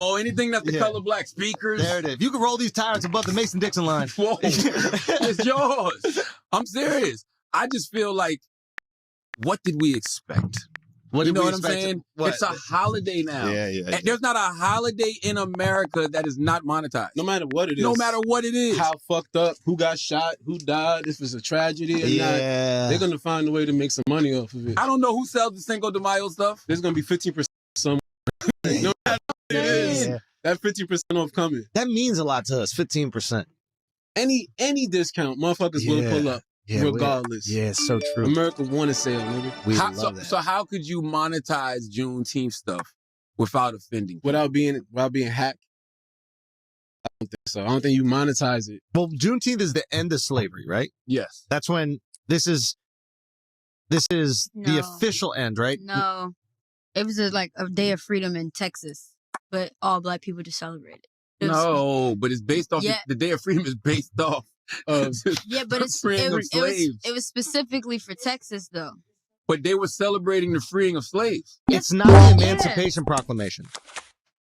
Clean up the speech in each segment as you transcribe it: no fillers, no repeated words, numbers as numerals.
Oh, anything that's the color black. Speakers. There it is. You can roll these tires above the Mason-Dixon line. Whoa. It's yours. I'm serious. I just feel like, what did we expect? You know what I'm saying? It's a holiday now. Yeah. There's not a holiday in America that is not monetized. No matter what it is. No matter what it is. How fucked up, who got shot, who died, if it's a tragedy or not. They're going to find a way to make some money off of it. I don't know who sells the Cinco de Mayo stuff. There's going to be 15% somewhere. No matter what it is, that 15% off coming. That means a lot to us, 15%. Any discount, motherfuckers will pull up. Yeah, regardless. Yeah, it's so true. America want to sell, nigga. So how could you monetize Juneteenth stuff without offending? Without being hacked? I don't think so. I don't think you monetize it. Well, Juneteenth is the end of slavery, right? Yes. That's when this is the official end, right? No. It was like a day of freedom in Texas, but all black people just celebrated. No, but it's based off the Day of Freedom is based off. But it was specifically for Texas though. But they were celebrating the freeing of slaves. It's not the Emancipation Proclamation.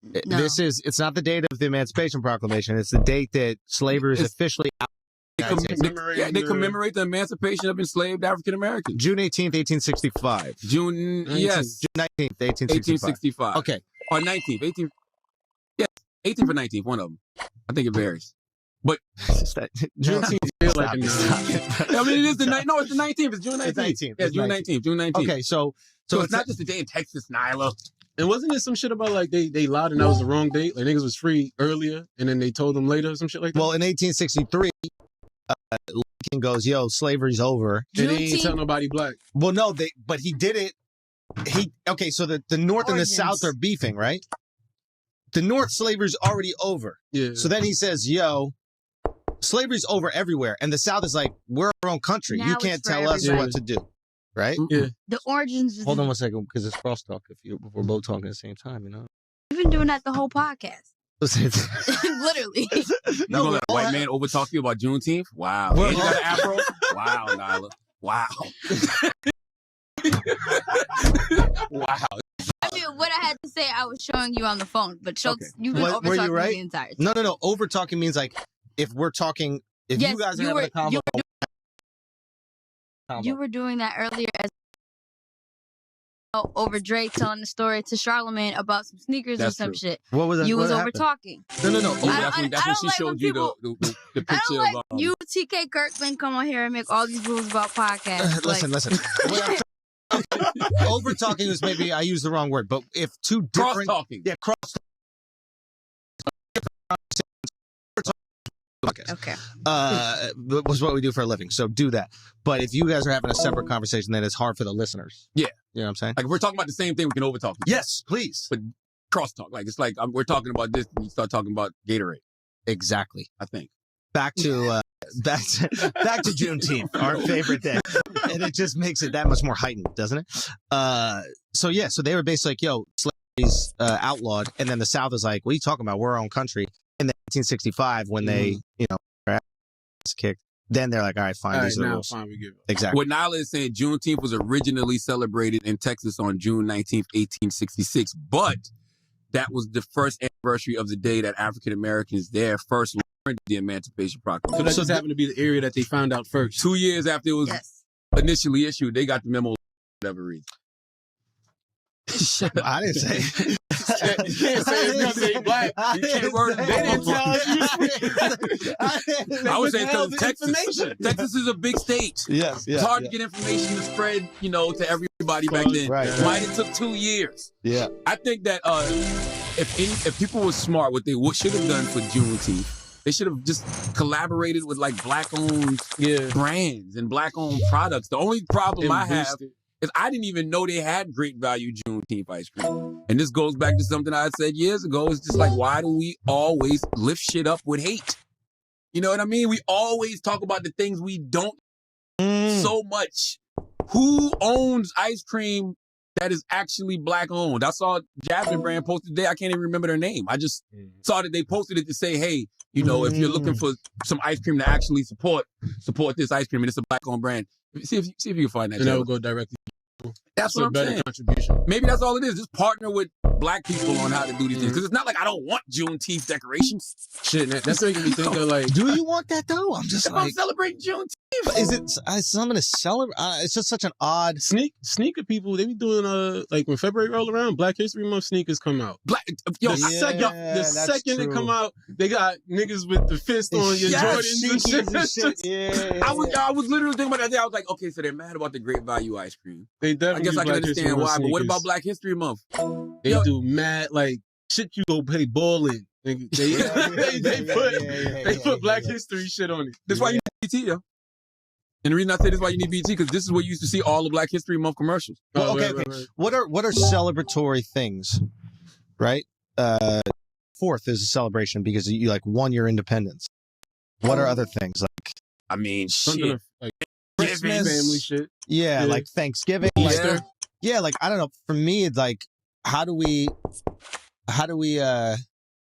No. It's not the date of the Emancipation Proclamation. It's the date that slavery is officially out. They commemorate the emancipation of enslaved African Americans. June 18th, 1865. June 19th, 1865. Okay. Or 19th, 18th. Yes, 18th or 19th, one of them. I think it varies. But Juneteenth feels like a I mean, it is the night. No, it's the 19th. It's June 19th. It's 19th. Yeah, June 19th. June 19th. Okay, so it's not just a day in Texas, Nyla. And wasn't there some shit about like they lied and that was the wrong date? Like niggas was free earlier and then they told them later or some shit like that? Well, in 1863, Lincoln goes, yo, slavery's over. And they didn't tell nobody black. Well, no, but he did it. So the North and the South are beefing, right? The North, slavery's already over. Yeah. So then he says, yo, slavery's over everywhere. And the South is like, we're our own country. Now you can't tell us what to do. Right? Yeah. The origins. Hold on one second, because it's crosstalk if we're both talking at the same time, you know? You've been doing that the whole podcast. Literally. You gonna let a white man overtalk you about Juneteenth? Wow. And you got an afro? Wow, Nyla. Wow. Wow. I mean, what I had to say, I was showing you on the phone, but Schultz, you've been over talking the entire time. No. Over talking means like if we're talking, if you guys are having a convo. You were doing that earlier as over Drake telling the story to Charlamagne about some sneakers or some shit. What was that? You was over talking. No. That's when she showed you the picture. I don't like you, TK Kirkland, come on here and make all these rules about podcasts. Listen. Over talking is maybe I use the wrong word, but if two different cross talking, cross. Okay. Was what we do for a living. So do that. But if you guys are having a separate conversation, then it's hard for the listeners. Yeah. You know what I'm saying? Like if we're talking about the same thing, we can overtalk. Yes, please. But crosstalk, like it's like we're talking about this, and you start talking about Gatorade. Exactly. I think. Back to Juneteenth, our favorite day, and it just makes it that much more heightened, doesn't it? So they were basically like, "Yo, slavery's outlawed," and then the South is like, "What are you talking about? We're our own country." And then 1865, when they, their ass kicked, then they're like, "All right, fine, these are the rules." Fine, we give it. Exactly. What Nyla is saying, Juneteenth was originally celebrated in Texas on June 19th, 1866, but that was the first anniversary of the day that African Americans there first learned the Emancipation Proclamation. So that just happened to be the area that they found out first. 2 years after it was initially issued, they got the memo for whatever reason. I didn't say. You can't say it's because they black. You can't word. They didn't tell us. I was saying because Texas is a big state. Yes. It's hard to get information to spread, to everybody back then. Right. Might have took 2 years. Yeah. I think that if people were smart, what they should have done for Juneteenth, they should have just collaborated with like black-owned brands and black-owned products. The only problem I have is I didn't even know they had great value Juneteenth ice cream. And this goes back to something I said years ago. It's just like, why do we always lift shit up with hate? You know what I mean? We always talk about the things we don't so much. Who owns ice cream that is actually black owned? I saw Jasmine brand posted today. I can't even remember their name. I just saw that they posted it to say, hey, if you're looking for some ice cream to actually support this ice cream, and it's a black owned brand. See if you can find that. And that will go directly. That's what I'm saying. Contribution. Maybe that's all it is. Just partner with black people on how to do these things. Because it's not like I don't want Juneteenth decorations. Shit, that's making me think of like. Do you want that though? I'm just If I'm celebrating Juneteenth. is it something to celebrate? It's just such an odd. Sneaker people, they be doing like when February roll around, Black History Month sneakers come out. Yo, The second they come out, they got niggas with the fist on your Jordans and shit. Yeah. I was literally thinking about that day. I was like, okay, so they're mad about the Great Value ice cream. They I definitely. guess I can Black History understand Month why, but what sneakers. about Black History Month? They do mad like shit. You go play ball in. They put Black History shit on it. That's why you need BT, yo. And the reason I say this is why you need BT, because this is where you used to see all the Black History Month commercials. Well, okay. What are celebratory things, right? 4th is a celebration because you like won your independence. What are other things like? I mean, Something shit. like Christmas, family shit. Yeah, like Thanksgiving, Easter. Like, yeah, like I don't know. For me, it's like how do we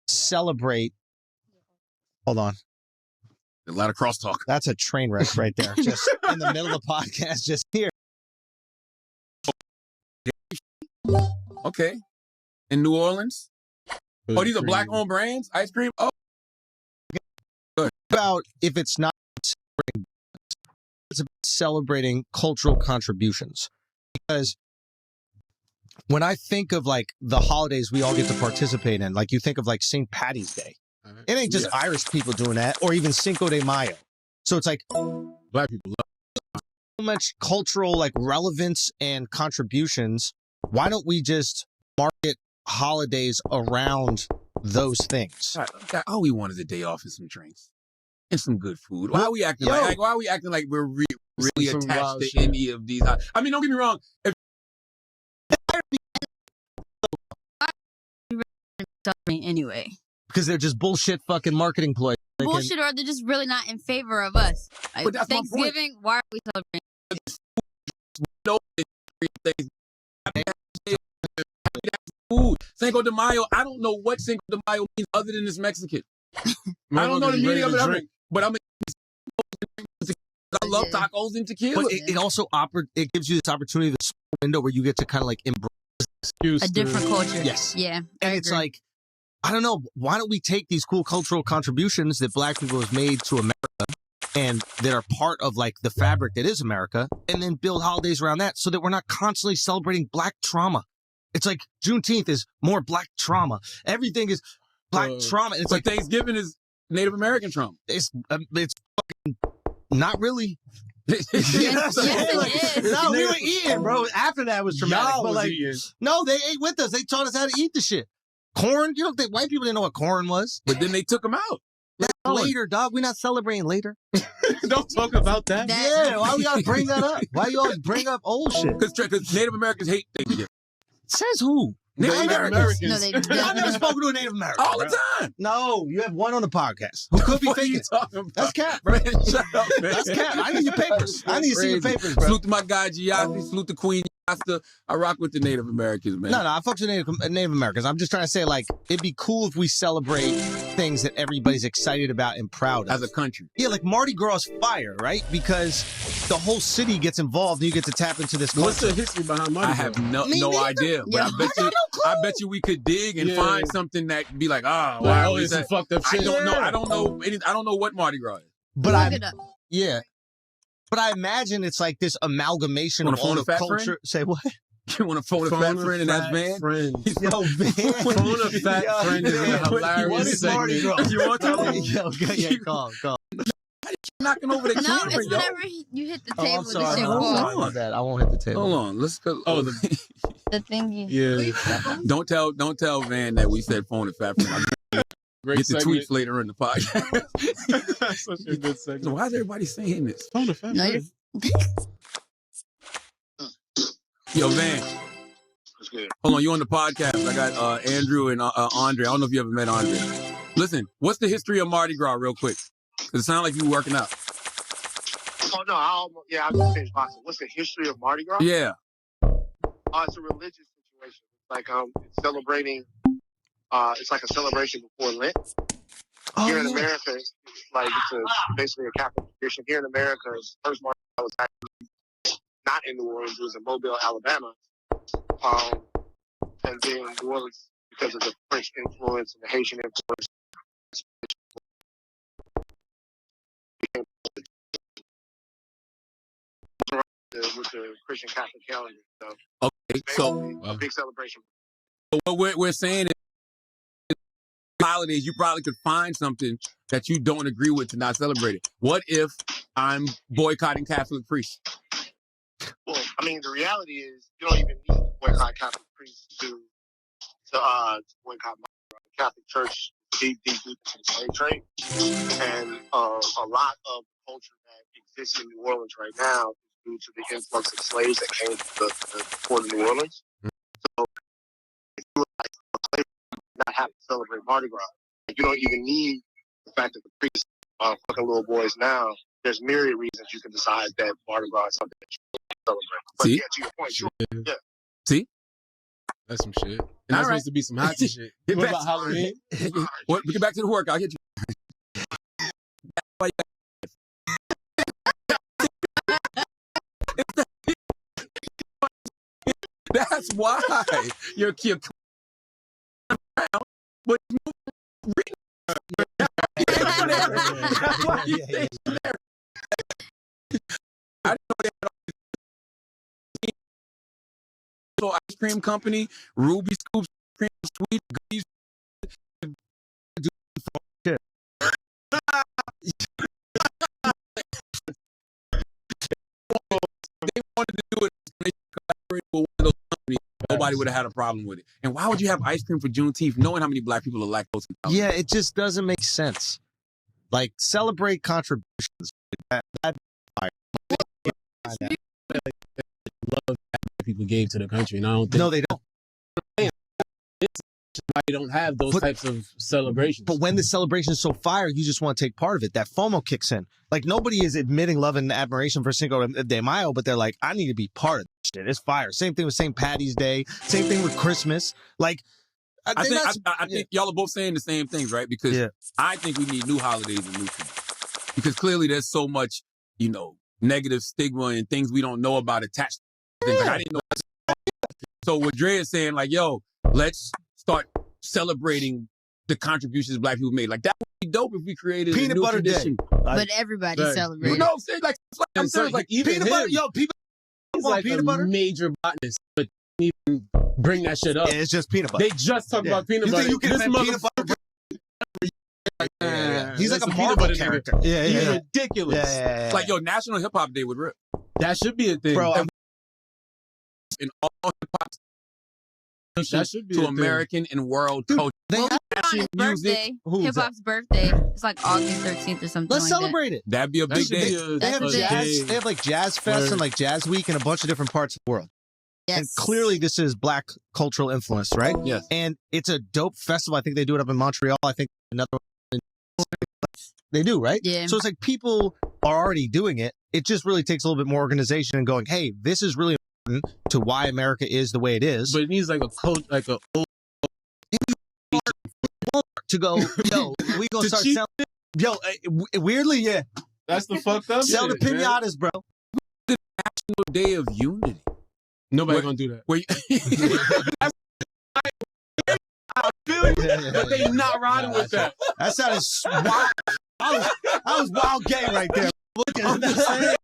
celebrate? Hold on. A lot of crosstalk. That's a train wreck right there. Just in the middle of the podcast, just here. Okay. In New Orleans? Oh, these are Cream. black-owned brands? Ice cream? Oh. About if it's not celebrating, it's about celebrating cultural contributions. Because when I think of like the holidays we all get to participate in, like you think of like St. Patty's Day. It ain't just Irish people doing that, or even Cinco de Mayo. So it's like Black people love so much cultural like relevance and contributions. Why don't we just market holidays around those things? God, all we want is a day off and some drinks and some good food. Why are we acting like why are we acting like we're really Some attached wild to shit. any of these? I mean, don't get me wrong. If Anyway, Because they're just bullshit fucking marketing ploys. bullshit, or they're just really not in favor of us. Like, But that's my point. Thanksgiving, why are we celebrating? no food. Cinco de Mayo, I don't know what Cinco de Mayo means other than it's Mexican. I don't know the meaning of it, but I love tacos and tequila. But it also it gives you this opportunity, this window where you get to kind of like embrace A different culture. Yes. Yeah. I And it's agree. like, I don't know, why don't we take these cool cultural contributions that black people have made to America and that are part of like the fabric that is America, and then build holidays around that so that we're not constantly celebrating black trauma. It's like Juneteenth is more black trauma. Everything is black trauma. It's but like Thanksgiving is Native American trauma. it's fucking not really. Yes, it is. No, we were eating, bro. After that was traumatic. Y'all but was like, eating. no, they ate with us. They taught us how to eat the shit. Corn? You don't think white people didn't know what corn was? But then they took them out. Later, dog. We're not celebrating later. Don't talk about that. Yeah, why we gotta bring that up? Why you always bring up old shit? Because Native Americans hate Thanksgiving. Says who? Native Americans. No, they I've never spoken to a Native American. All the bro. time. No, you have one on the podcast who could be What are faking you it. talking about? That's cap, bro. Man, shut up, man. That's cap. I need your papers. I need to see your papers, bro. Salute to my guy Giassi. Salute to Queen Yasta. I rock with the Native Americans, man. No, I fuck with Native Americans. I'm just trying to say, like, it'd be cool if we celebrate things that everybody's excited about and proud of. As a country. Yeah, like Mardi Gras is fire, right? Because the whole city gets involved and you get to tap into this culture. What's the history behind Mardi I Gras? have no Me neither. idea. But Yeah. I bet you we could dig and Yeah. find something that be like, why Like, are oh, we it's some that? fucked up I shit. don't know. I don't know. I don't know what Mardi Gras is. But Look I, it up. yeah. But I imagine it's like this amalgamation Wanna of all phone the a fat culture. friend? Say what? You want to phone a fat friend and that's Van? Friend. Yo, man. Phone a fat friend is a hilarious What is Mardi segment. Gras? You want to? Yo, yeah, call. Knocking over the No, camera, it's yo. whenever you hit the Oh, table, I'm the sorry. shit I'm falls. sorry about that. I won't hit the table. Hold on. Let's go. Oh, The thingy. Yeah. Don't tell Van that we said phone a fat friend. Great Get the segment. tweets later in the podcast. Such a good So segment. why is everybody saying this? Phone a fat No, friend. Yo, Van. That's good. Hold on, you on the podcast. I got Andrew and Andre. I don't know if you ever met Andre. Listen, what's the history of Mardi Gras real quick? Because it sounds like you working out. Oh no, I just finished boxing. What's the history of Mardi Gras? Yeah. It's a religious situation. Like it's celebrating. It's like a celebration before Lent. Here in America, it's basically a Catholic tradition. Here in America, first Mardi Gras was actually not in New Orleans. It was in Mobile, Alabama. and then New Orleans, because of the French influence and the Haitian influence, with the Christian Catholic calendar. So Okay, so a big celebration. what we're saying is holidays, you probably could find something that you don't agree with to not celebrate it. What if I'm boycotting Catholic priests? Well, I mean, the reality is you don't even need to boycott Catholic priests to boycott the Catholic Church deep into the slave trade. And a lot of the culture that exists in New Orleans right now is due to the influx of slaves that came to the port of New Orleans. So if you would like a slave, not have to celebrate Mardi Gras. Like, you don't even need the fact that the priests are fucking little boys now. There's myriad reasons you can decide that Mardi Gras is something that you celebrate. But See? yeah, to your point, sure. Yeah. See? That's some shit. And that's supposed to be some hot shit. Get What back about to- Halloween? What, we get back to the work. I'll get you. That's why you're cute. But that's why you think I didn't know they had all these so ice cream company, Ruby Scoops, cream sweet goodies. They wanted to do it they collaborated with one of those companies. Nobody would have had a problem with it. And why would you have ice cream for Juneteenth, knowing how many black people are lactose intolerant? Yeah, it just doesn't make sense. Like, celebrate contributions. Love that people gave to the country. And I don't think No, they don't. why they don't have those But- types of celebrations. But when the celebration is so fire, you just want to take part of it. That FOMO kicks in. Like, nobody is admitting love and admiration for Cinco de Mayo, but they're like, I need to be part of this shit. It's fire. Same thing with St. Patty's Day. Same thing with Christmas. Like, I think y'all are both saying the same things, right? Because Yeah. I think we need new holidays and new things. Because clearly there's so much, negative stigma and things we don't know about attached to things. Like, I didn't know. So what Dre is saying, like, yo, let's start celebrating the contributions black people made. Like, that would be dope if we created a Peanut new butter day. tradition. But everybody Right. celebrates. No, I'm saying, like, I'm serious, like, even Peanut butter, yo, people he's want like peanut a butter. major botanist, but even bring that shit up. Yeah, it's just peanut butter. They just talk about peanut You butter. think you can This invent peanut butter? He's like That's a peanut Marvel butter character. nigga. Yeah, He's yeah. ridiculous. Yeah. Like, yo, National Hip Hop Day would rip. That should be a thing. Bro, In all hip hop that should be to a thing. American and world culture. Well, Fashion, his music. birthday, Who's hip hop's birthday. It's like August 13th or something. Let's like celebrate it. That'd be a That big should day. be a- They have That's a jazz. day. They have like Jazz Fest Word. and like Jazz Week in a bunch of different parts of the world. Yes. And clearly, this is black cultural influence, right? Yes. And it's a dope festival. I think they do it up in Montreal. I think another one. They do, right? Yeah. So it's like people are already doing it. It just really takes a little bit more organization and going, hey, this is really important to why America is the way it is. But it needs like a coach, like a old to go, yo, we gonna To start cheat- selling. Yo, weirdly, yeah. That's the fucked up Sell the shit, man. pinatas, bro. National Day of Unity. Nobody Where- gonna do that. Where you, But they not riding with that. That sounded wild. I was wild gay right there. Look at that.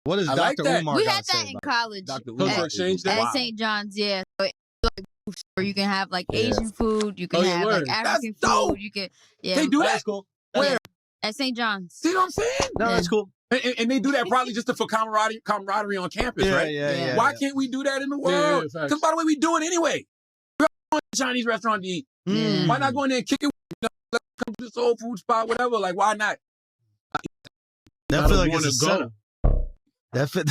What is I like Dr. that. Umar we got had to say that in about college Dr. Cultural Umar exchange is day? at wild. St. John's. Yeah, so it's like booths where you can have like Yeah. Asian food, you can Oh, yeah, have word. like African That's dope. food, you can They do that? cool. Where? at St. John's. See what I'm saying? No, that's cool. And they do that probably just for camaraderie on campus, right? Yeah. Why can't we do that in the Yeah, yeah, world? facts. Because by the way, we do it anyway. We're going to a Chinese restaurant to eat. Mm. Why not go in there and kick it? Let's come to the soul food spot, whatever. Like, why not? That I feel don't like it's wanna a go. setup. That feel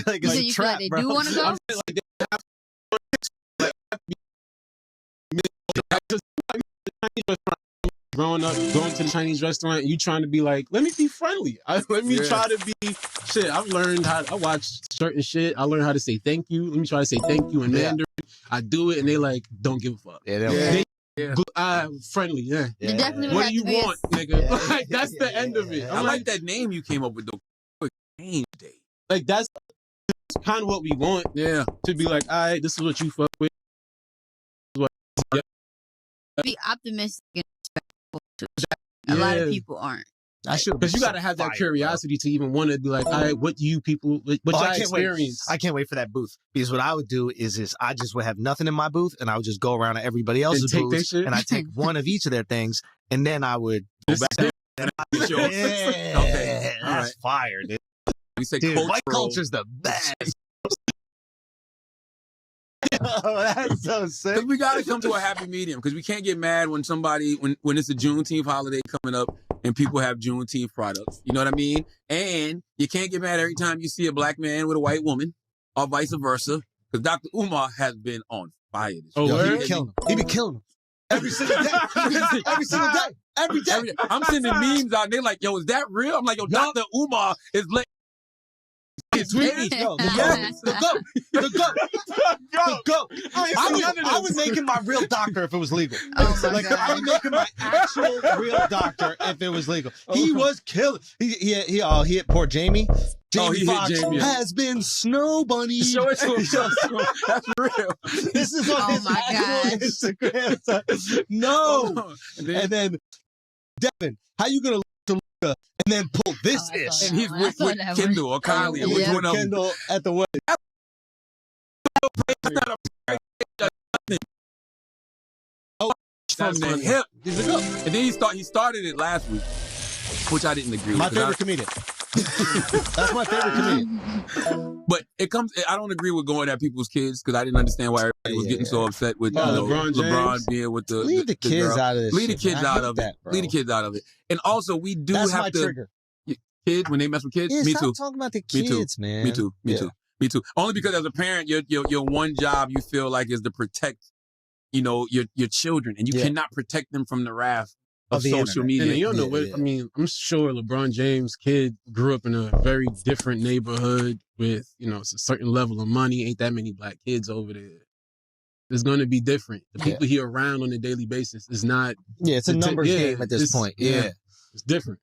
like You it's said a you feel trap, like they bro. do want to go? I'm saying, like, they have growing up, going to the Chinese restaurant, you trying to be like, let me be friendly. Let me Yeah. try to be shit. I've learned how. I watch certain shit. I learned how to say thank you. Let me try to say thank you in Yeah. Mandarin. I do it, and they like don't give a fuck. Yeah, Yeah. They friendly, yeah. They definitely would What have do you to be a- want, nigga? Yeah. Like, that's the end of it. I like that name you came up with, though. Quick Game Day. Like, that's kind of what we want. Yeah. To be like, all right, this is what you fuck with. Be optimistic and respectful too. A lot of people aren't. I should, because you got to have that curiosity to even want to be like, all right, what do you people, what y'all experience? I can't wait for that booth, because what I would do is I just would have nothing in my booth, and I would just go around to everybody else's take their booth, shit? and I take one of each of their things, and then I would go back. Yours. Yeah, Okay. All that's right. fire, dude. You say Dude, white cultural. culture's the best. Oh, that's so sick. Because we got to come to a happy medium. Because we can't get mad when somebody, when it's a Juneteenth holiday coming up and people have Juneteenth products. You know what I mean? And you can't get mad every time you see a black man with a white woman or vice versa. Because Dr. Umar has been on fire. Oh, Yo, word? he be killing him. He be killing him. Every single day. Every single day. Every day. I'm sending memes out. They're like, yo, is that real? I'm like, yo, Dr. Umar is letting Yo, the goat. I would make him my real doctor if it was legal. Oh my Like, God. I would make him my actual real doctor if it was legal. He was killing. He hit poor Jamie. Jamie he hit Foxx Jamie. has been snow bunny. Show it to him. That's real. This is on Oh his my actual Instagram. Son. No. And then Devin, how you gonna look to Luca and then pull this Oh, I ish? saw And he's I with saw that Kendall or Kylie. one. Which Yeah. one of them? Kendall at the wedding. From the hip. He's a goat. And then he started it last week, which I didn't agree My with. 'cause favorite comedian. That's my favorite comedian. But it comes. I don't agree with going at people's kids because I didn't understand why everybody was getting so upset with LeBron LeBron James. being with the Leave the kids girl. out of this. Leave the shit, kids man. I out hate of that, it. bro. Leave the kids out of it. And also, we do That's have my to trigger. kids when they mess with kids. Yeah, Me stop too. talking about the Me too. kids, man. Me too. Me Yeah. too. Me too. Only because as a parent, your one job you feel like is to protect, your children, and you Yeah. cannot protect them from the wrath of the social internet. media. And you don't know what, Yeah. I mean, I'm sure LeBron James' kid grew up in a very different neighborhood with, a certain level of money. Ain't that many black kids over there. It's going to be different. The people he around on a daily basis is not, Yeah, it's a numbers game at this it's- point. Yeah. it's different.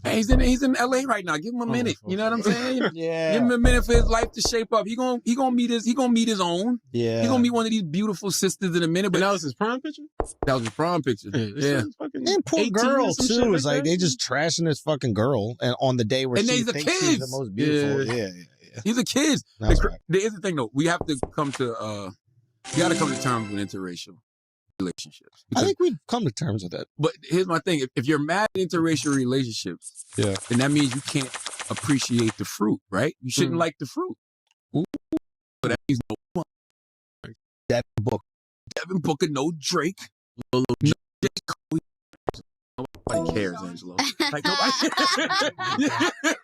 Hey, he's in LA right now. Give him a minute. You know what I'm saying? Yeah. Give him a minute for his life to shape up. He gonna meet his own. Yeah. He gonna meet one of these beautiful sisters in a minute. But But that was his prime picture? that was his prom picture. This Yeah. is fucking And poor 18 or girl some shit too is like that. they just trashing this fucking girl, and on the day where And she they's the thinks she's the kids. most beautiful. Yeah. Yeah. These are kids. That's right. Here's the thing though. We have to come to we gotta come to terms with interracial relationships. I think we've come to terms with that. But here's my thing. If you're mad at interracial relationships, Yeah. then that means you can't appreciate the fruit, right? You shouldn't like the fruit. Ooh. So that means no That book. Devin Booker, no Drake. No J. Cole. Nobody cares, Angelo. Like nobody.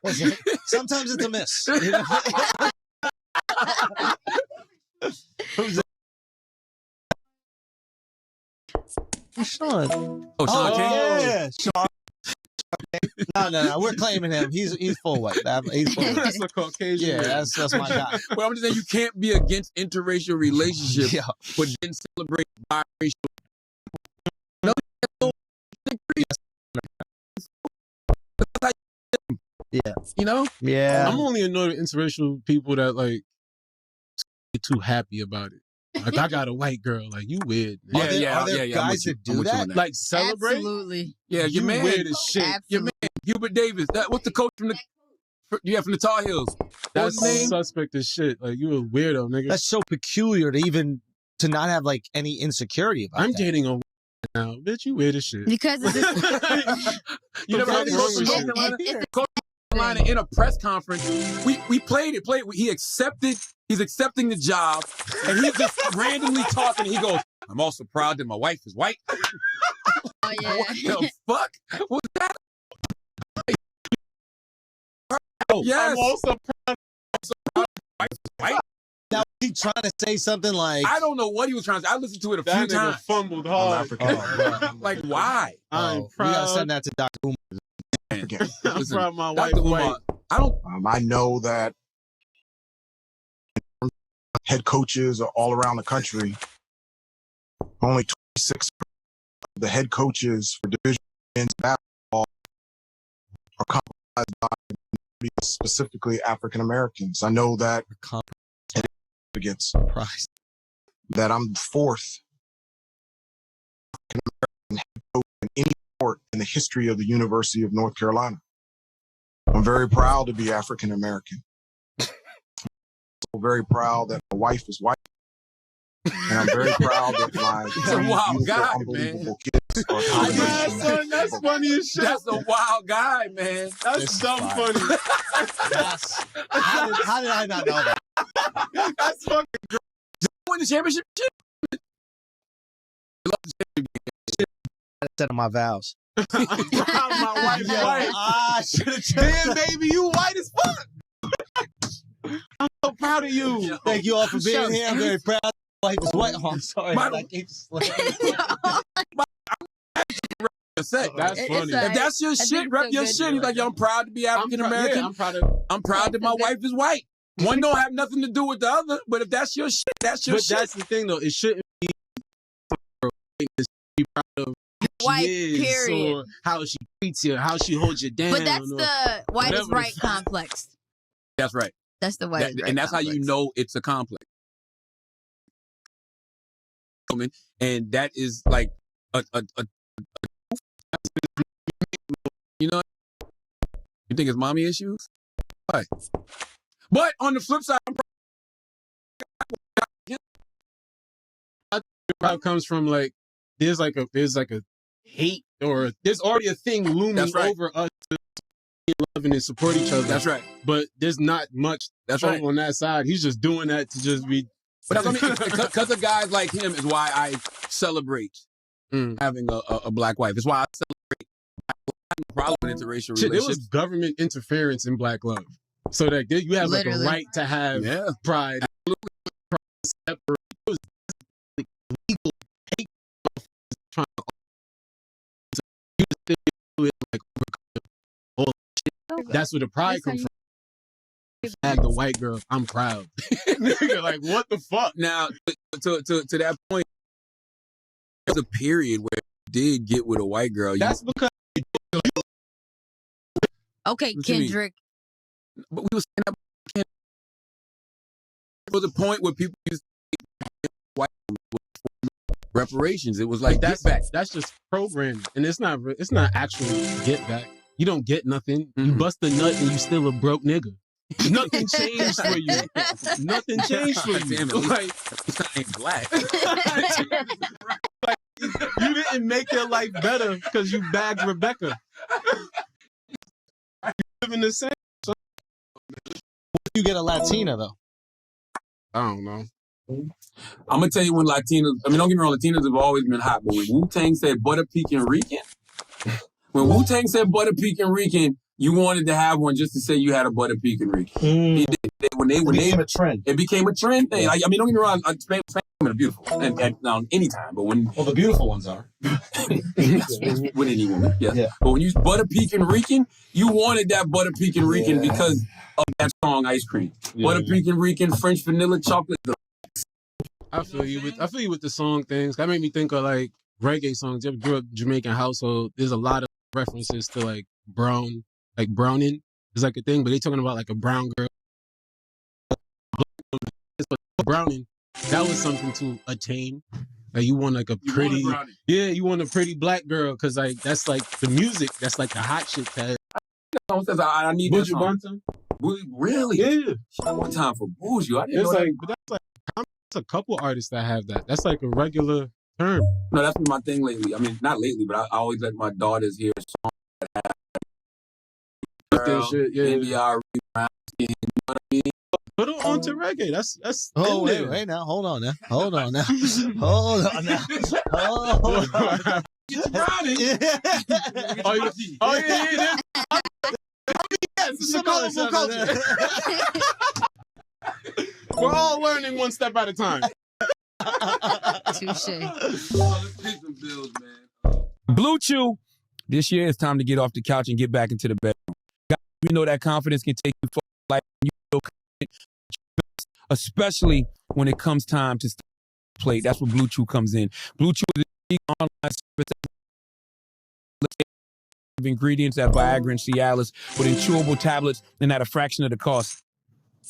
Listen, sometimes it's a miss. You know? Sean. Oh, Sean King? Yeah, Sean. No. We're claiming him. He's full white. He's full white. That's a Caucasian. Yeah, man. that's my guy. Well, I'm just saying you can't be against interracial relationships, Yeah. but then celebrate biracial. No, Yeah. you know? Yeah. I'm only annoyed with interracial people that like get too happy about it. Like I got a white girl. Like you weird. Man. Are there I'm with guys you. that do I'm with you that? on Like celebrate. Absolutely. Yeah, your You man. weird as shit. Your man, Hubert Davis. What's the coach from the Tar Heels? What's That's his name? suspect as shit. Like you a weirdo, nigga. That's so peculiar to not have like any insecurity about I'm that. dating a now, bitch. You weird as shit. Because it's just, You never That had is wrong with so shit. it's Coach Carolina in a press conference. We played it. He accepted. He's accepting the job, and he's just randomly talking. He goes, "I'm also proud that my wife is white." oh yeah. What the fuck was that? Yes. I'm also White. Now he trying to say something like I don't know what he was trying to say. I listened to it a few that nigga times. fumbled hard. Like, why? I'm we gotta proud. send that to Dr. Umar. I'm Listen, proud my wife Dr. white. Umar, I don't. I know that head coaches are all around the country. Only 26% the head coaches for Division men's basketball are comprised by specifically African Americans. I know that against that I'm the fourth African American head coach in any sport in the history of the University of North Carolina. I'm very proud to be African American. I'm very proud that my wife is white. And I'm very proud that my unbelievable kids are son, that's funny as shit. That's a wild guy, man. That's so funny. Yes. How did I not know that? That's fucking great. Win the championship. I said in my vows. I'm proud of my wife's white. I should have Damn, baby, you white as fuck. I'm so proud of you. Thank you all for being here. I'm very proud. My wife is white. Oh, I'm sorry. I keep That's funny. If that's your shit, rep your shit. He's like, yo, I'm proud to be African American. I'm proud that my wife is white. One don't have nothing to do with the other, but if that's your shit, that's your shit. But that's the thing, though. It shouldn't be proud of White, is, period. or how she treats you, how she holds you down. But that's the white is right complex. That's right. That's the white is right and that's complex. how you know it's a complex. And that is like a you know, you think it's mommy issues? Right. But on the flip side, it comes from like there's like a hate, or there's already a thing looming over us to love and support each other. That's right. But there's not much on that side. He's just doing that to just be. But that's what I mean, because of guys like him is why I celebrate having a black wife. It's why I celebrate. I have no problem with interracial relationships. There was government interference in black love, so that you have like a right to have pride. It was legal. Hate trying to like all shit. That's where the pride comes from. Tag the white girl, I'm proud. Nigga, like what the fuck? Now, to that point, there's a period where you did get with a white girl. That's because. Okay, Kendrick. But we was saying that there was a point where people used to get white reparations. It was like that's just programming, and it's not actually get back. You don't get nothing. You bust a nut and you still a broke nigga. Nothing changed for you. Nothing changed for you. Damn it, like I ain't black. Like, you didn't make your life better because you bagged Rebecca. You live in the same. So. You get a Latina though. I don't know. I'm gonna tell you when Latinos. I mean, don't get me wrong. Latinos have always been hot, but when Wu-Tang said butter pecan Rican, you wanted to have one just to say you had a butter pecan Rican. He did. When they became a trend. It became a trend thing. Like, I mean, don't get me wrong. Spain are beautiful, and anytime. But when the beautiful ones are with any woman, yes. Yeah. But when you butter pecan Rican, you wanted that butter pecan Rican because of that strong ice cream. Yeah. Butter pecan Rican, French vanilla chocolate. I feel you with the song things. That made me think of like reggae songs. I grew up Jamaican household. There's a lot of references to like brown. Like browning is like a thing, but they talking about like a brown girl. But browning, that was something to attain. Like you want like a pretty, you want a pretty black girl because like that's like the music, that's like the hot shit. I need that song. Really? Yeah. One time for Bougie. I didn't know like, but that's like a couple artists that have that. That's like a regular term. No, that's been my thing lately. I mean, not lately, but I always let my daughters hear songs that have shit, NBR, brown skin, you know what I mean? Put it onto reggae. That's oh wait now. Hold on now. Oh yeah. Yes, it's a colorful culture. We're all learning one step at a time. Touche. Blue Chew. This year it's time to get off the couch and get back into the bedroom. Guys, we know that confidence can take you for life. You feel confident, especially when it comes time to play. That's where Blue Chew comes in. Blue Chew is online service of ingredients at Viagra and Cialis with chewable tablets and at a fraction of the cost.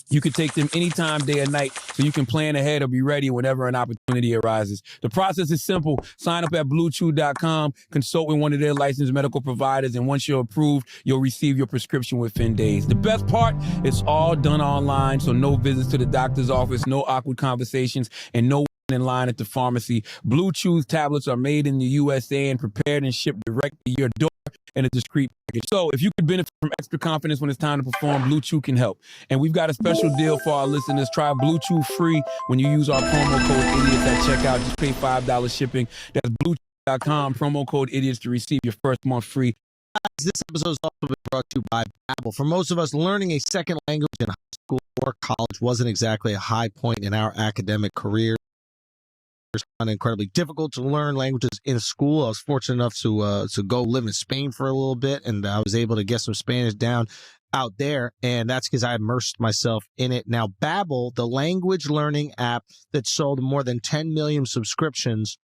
You can take them anytime, day or night, so you can plan ahead or be ready whenever an opportunity arises. The process is simple. Sign up at bluechew.com, consult with one of their licensed medical providers, and once you're approved, you'll receive your prescription within days. The best part, it's all done online, so no visits to the doctor's office, no awkward conversations, and no in line at the pharmacy. Blue Chew's tablets are made in the USA and prepared and shipped directly to your door in a discreet package. So if you could benefit from extra confidence when it's time to perform, Blue Chew can help. And we've got a special deal for our listeners. Try Blue Chew free when you use our promo code IDIOTS at checkout. Just pay $5 shipping. That's bluechew.com, promo code IDIOTS to receive your first month free. This episode is also been brought to you by Babbel. For most of us, learning a second language in high school or college wasn't exactly a high point in our academic career. It's incredibly difficult to learn languages in school. I was fortunate enough to go live in Spain for a little bit, and I was able to get some Spanish down out there, and that's because I immersed myself in it. Now, Babbel, the language learning app that sold more than 10 million subscriptions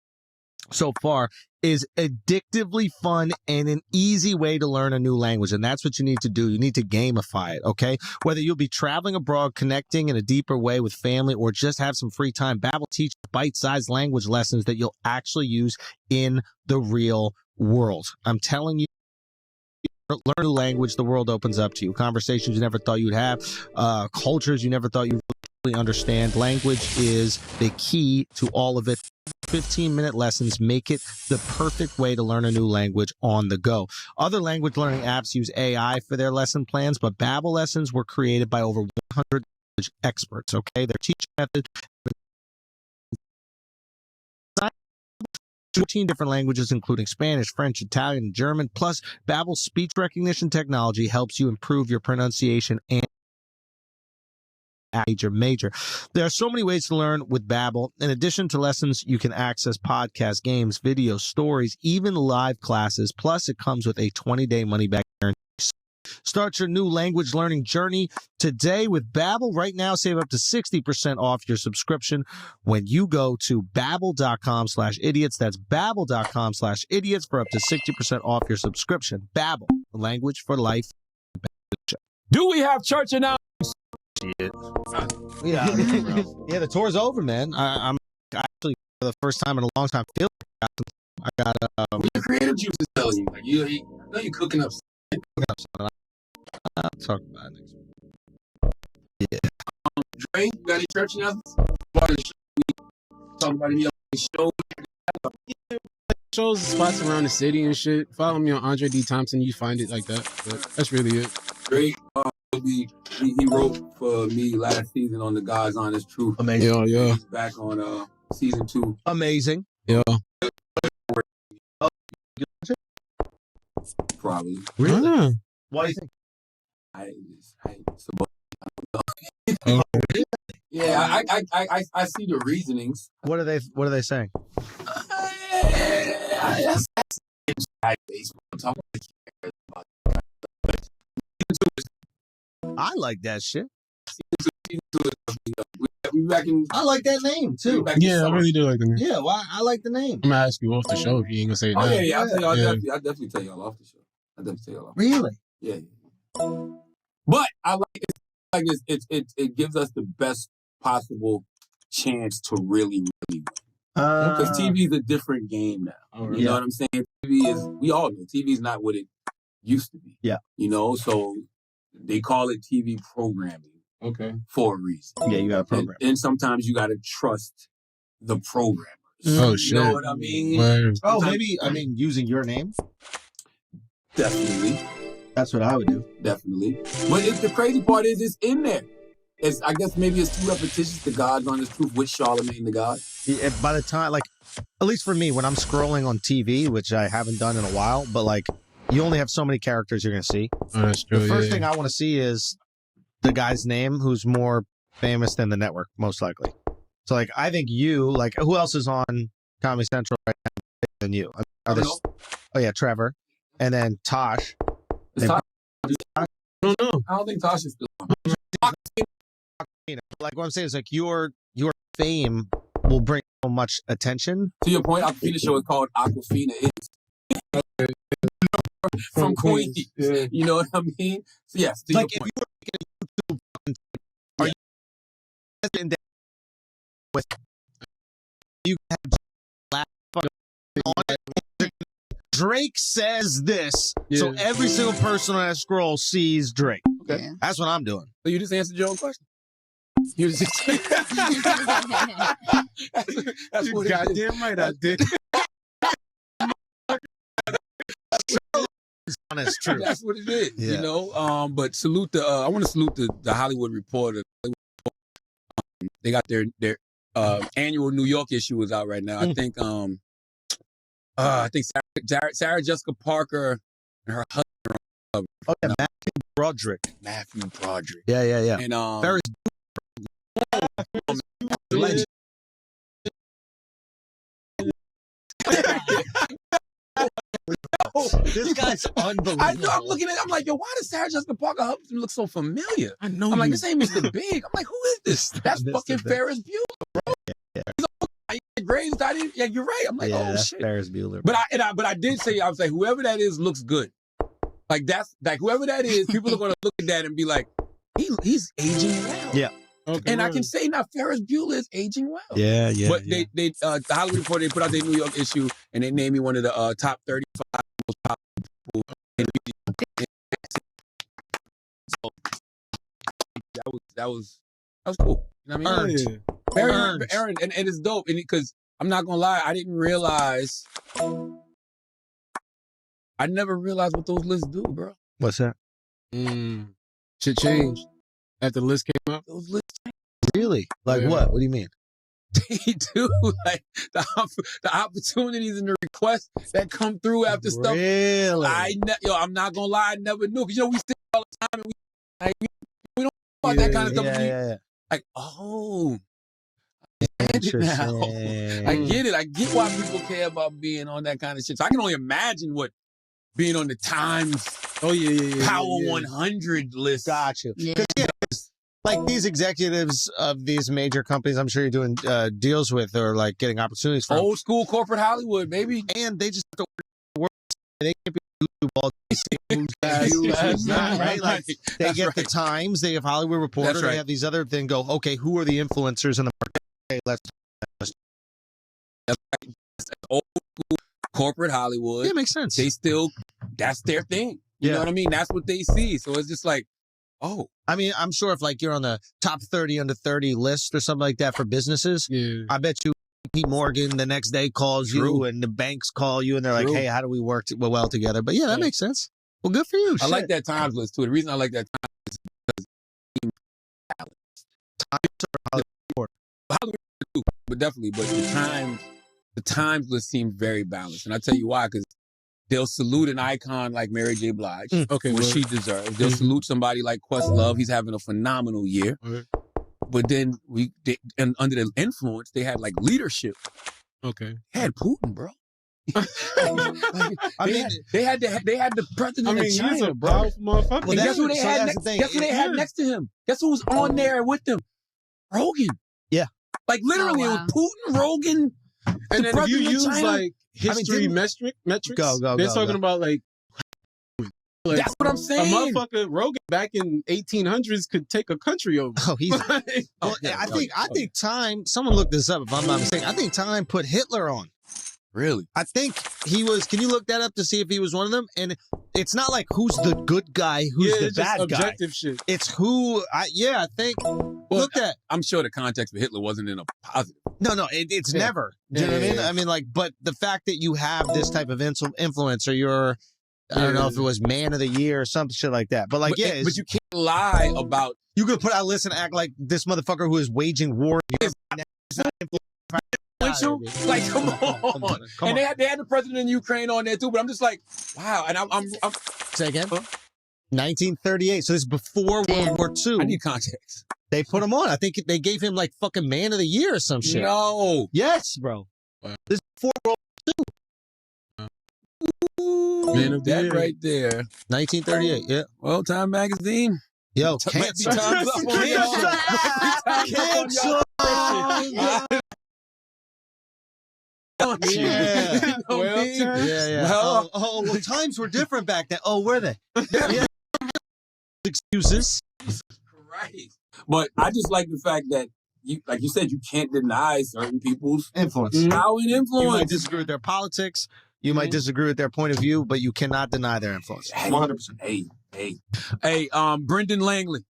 so far, is addictively fun and an easy way to learn a new language. And that's what you need to do. You need to gamify it, okay? Whether you'll be traveling abroad, connecting in a deeper way with family, or just have some free time, Babbel teaches bite-sized language lessons that you'll actually use in the real world. I'm telling you, learn a new language, the world opens up to you. Conversations you never thought you'd have, cultures you never thought you'd really understand. Language is the key to all of it. 15-minute lessons make it the perfect way to learn a new language on the go. Other language learning apps use AI for their lesson plans, but Babbel lessons were created by over 100 language experts, okay? Their teaching method 14 different languages, including Spanish, French, Italian, and German. Plus, Babbel's speech recognition technology helps you improve your pronunciation and major. There are so many ways to learn with Babbel. In addition to lessons, you can access podcasts, games, videos, stories, even live classes. Plus, it comes with a 20-day money-back guarantee. Start your new language learning journey today with Babbel. Right now, save up to 60% off your subscription when you go to babbel.com/idiots. That's babbel.com/idiots for up to 60% off your subscription. Babbel, language for life. Do we have church announcements? Shit. Yeah, the tour's over, man. I'm actually, for the first time in a long time, feeling I got Your creative juice is telling you. Like, I know you're cooking up something. I'll talk about it next week. Yeah. Dre, you got any church announcements? Part of the show, we talk about any other shows. Shows, spots around the city and shit. Follow me on Andre D. Thompson. You find it like that. But that's really it. Dre, he wrote for me last season on The God's Honest Truth. Amazing. Yeah. He's back on season 2. Amazing. Yeah. Probably. Really? Why do you think? Yeah, I see the reasonings. What are they saying? I like that shit. I like that name too. Yeah, I really do like the name. Yeah, well, I like the name. I'm gonna ask you off the show if you ain't gonna say it now. Oh yeah. I'll definitely tell y'all off the show. Really? Yeah. But I like it gives us the best possible chance to really win. Because TV is a different game now. You know what I'm saying? We all know TV is not what it used to be. Yeah. You know, so they call it TV programming. Okay. For a reason. Yeah, you got to program. And sometimes you got to trust the programmers. Oh, shit. You know what I mean? Word. Oh, maybe, using your name? Definitely. That's what I would do. Definitely. But the crazy part is it's in there. I guess maybe it's too repetitious. The God's Honest Truth with Charlamagne the God. Yeah, by the time, at least for me, when I'm scrolling on TV, which I haven't done in a while, but you only have so many characters you're going to see. Oh, that's true. The first thing I want to see is the guy's name who's more famous than the network, most likely. So, I think you, who else is on Comedy Central right now than you? Oh, yeah, Trevor. And then Tosh. Tosh? I don't know. I don't think Tosh is still on. What I'm saying is, your fame will bring so much attention. To your point, Aquafina show is called Aquafina. It's from Queens. Yeah. You know what I mean? So yes, to Like your if point. you were making a YouTube, are you in that with you have Drake says this, so Yeah. every single person on that scroll sees Drake. Okay. Yeah. That's what I'm doing. So you just answered your own question. You just that's what it is. Goddamn right I did. Honest truth. That's what it is. Yeah. You know. But salute the. I want to salute the Hollywood Reporter. They got their annual New York issue is out right now. I think Sarah Jessica Parker and her husband. Oh yeah, Matthew Broderick. Matthew Broderick. Yeah. And Very legend. This guy's unbelievable. I know. I'm looking at. I'm like, yo, why does Sarah Jessica Parker husband look so familiar? I know. I'm like, this ain't Mr. Big. I'm like, who is this? That's Mr. fucking Big. Ferris Bueller, bro. Yeah. He's on Graves. I didn't. Yeah, you're right. I'm like, yeah, oh that's shit. Ferris Bueller. But I did say, I was like, whoever that is looks good. Like that's like whoever that is, people are gonna look at that and be like, he's aging well. Yeah. Okay, And I right. can say now Ferris Bueller is aging well. Yeah. But they the Hollywood Reporter, they put out their New York issue and they named me one of the top 35 most popular people in video. So that was cool. You know what I mean? Earned. Very Earned. earned. And it's dope. And because I'm not gonna lie, I never realized what those lists do, bro. What's that? Shit changed after the list came out. Those lists Really? Like Yeah. what? What do you mean? they do like the opportunities and the requests that come through after stuff. Really? I'm not gonna lie, I never knew. 'Cause, you know, we see it all the time and we don't know about that kind of stuff. Yeah. Like, oh, I get it now. Interesting. I get it. I get why people care about being on that kind of shit. So I can only imagine what being on the Times Oh yeah. Power 100 list. Got you. Yeah. 'Cause, yeah, like these executives of these major companies, I'm sure you're doing deals with or like getting opportunities from. Old school corporate Hollywood, baby. And they just have to work. They can't be YouTube all day. Right? Like they That's get right. the Times, they have Hollywood Reporter, That's right. they have these other things. Go, okay, who are the influencers in the market? Okay, let's. Old school corporate Hollywood. Yeah, it makes sense. They still, that's their thing. You know what I mean? That's what they see. So it's just like, oh, I mean, I'm sure if like you're on the top 30 under 30 list or something like that for businesses, Yeah. I bet you Pete Morgan the next day calls you True. and the banks call you and they're True. like, hey, how do we work well together? But yeah, that Yeah. makes sense. Well, good for you. I like Shit. that Times list too. The reason I like that Times list is because Hollywood too, but definitely, but the Times list seems very balanced. And I tell you why, because they'll salute an icon like Mary J. Blige, Okay. which well, she deserves. They'll Mhm. salute somebody like Questlove. He's having a phenomenal year. Okay. But then and under the influence, they had like leadership. Okay. They had Putin, bro. I mean, they had the president I mean, of he's China, a bro. powerful motherfucker. Well, And that's guess who they so had that's next? the thing. Guess who they had Yeah. next to him? Guess who was on there with them? Rogan. Yeah. Like literally, Oh, it wow. was Putin, Rogan. And the then if you president of use China. like history didn't- metrics, Go, they're go, talking go. about like That's what I'm a saying. motherfucker Rogan back in 1800s could take a country over. oh, he's. Oh, Well, yeah, I oh, think Time. Someone looked this up. If I'm not mistaken, I think Time put Hitler on. Really? I think he was. Can you look that up to see if he was one of them? And it's not like who's the good guy, who's yeah, the it's just bad guy. objective shit. It's who. I think. Look at. I'm sure the context for Hitler wasn't in a positive. No, it's Yeah. never. Do you know what I mean? Yeah. I mean, like, but the fact that you have this type of influencer, you're. I don't know if it was man of the year or some shit like that. But like, But, yeah, but you can't lie about. you could put out a list and act like this motherfucker who is waging war. Influential? Like, come on. Come on. And they had the president of Ukraine on there too. But I'm just like, wow. And I'm Say again. Huh? 1938. So this is before Damn. World War II. I need context. They put him on. I think they gave him like fucking man of the year or some shit. No. Yes, bro. Wow. This is before World Ooh, Man of the that year. right there. 1938. Yeah. Well, Time Magazine. Yo, Might be cancel. time's up on y'all. Might be time's up on y'all. Cancel. launch. Yeah. You know what I mean? Yeah. Well, Well, times were different back then. Oh, were they? Yeah. Excuses. right. But I just like the fact that you, like you said, you can't deny certain people's Influence. power and You influence. might disagree with their politics. You might disagree with their point of view, but you cannot deny their influence. 100%. Hey, Brendan Langley.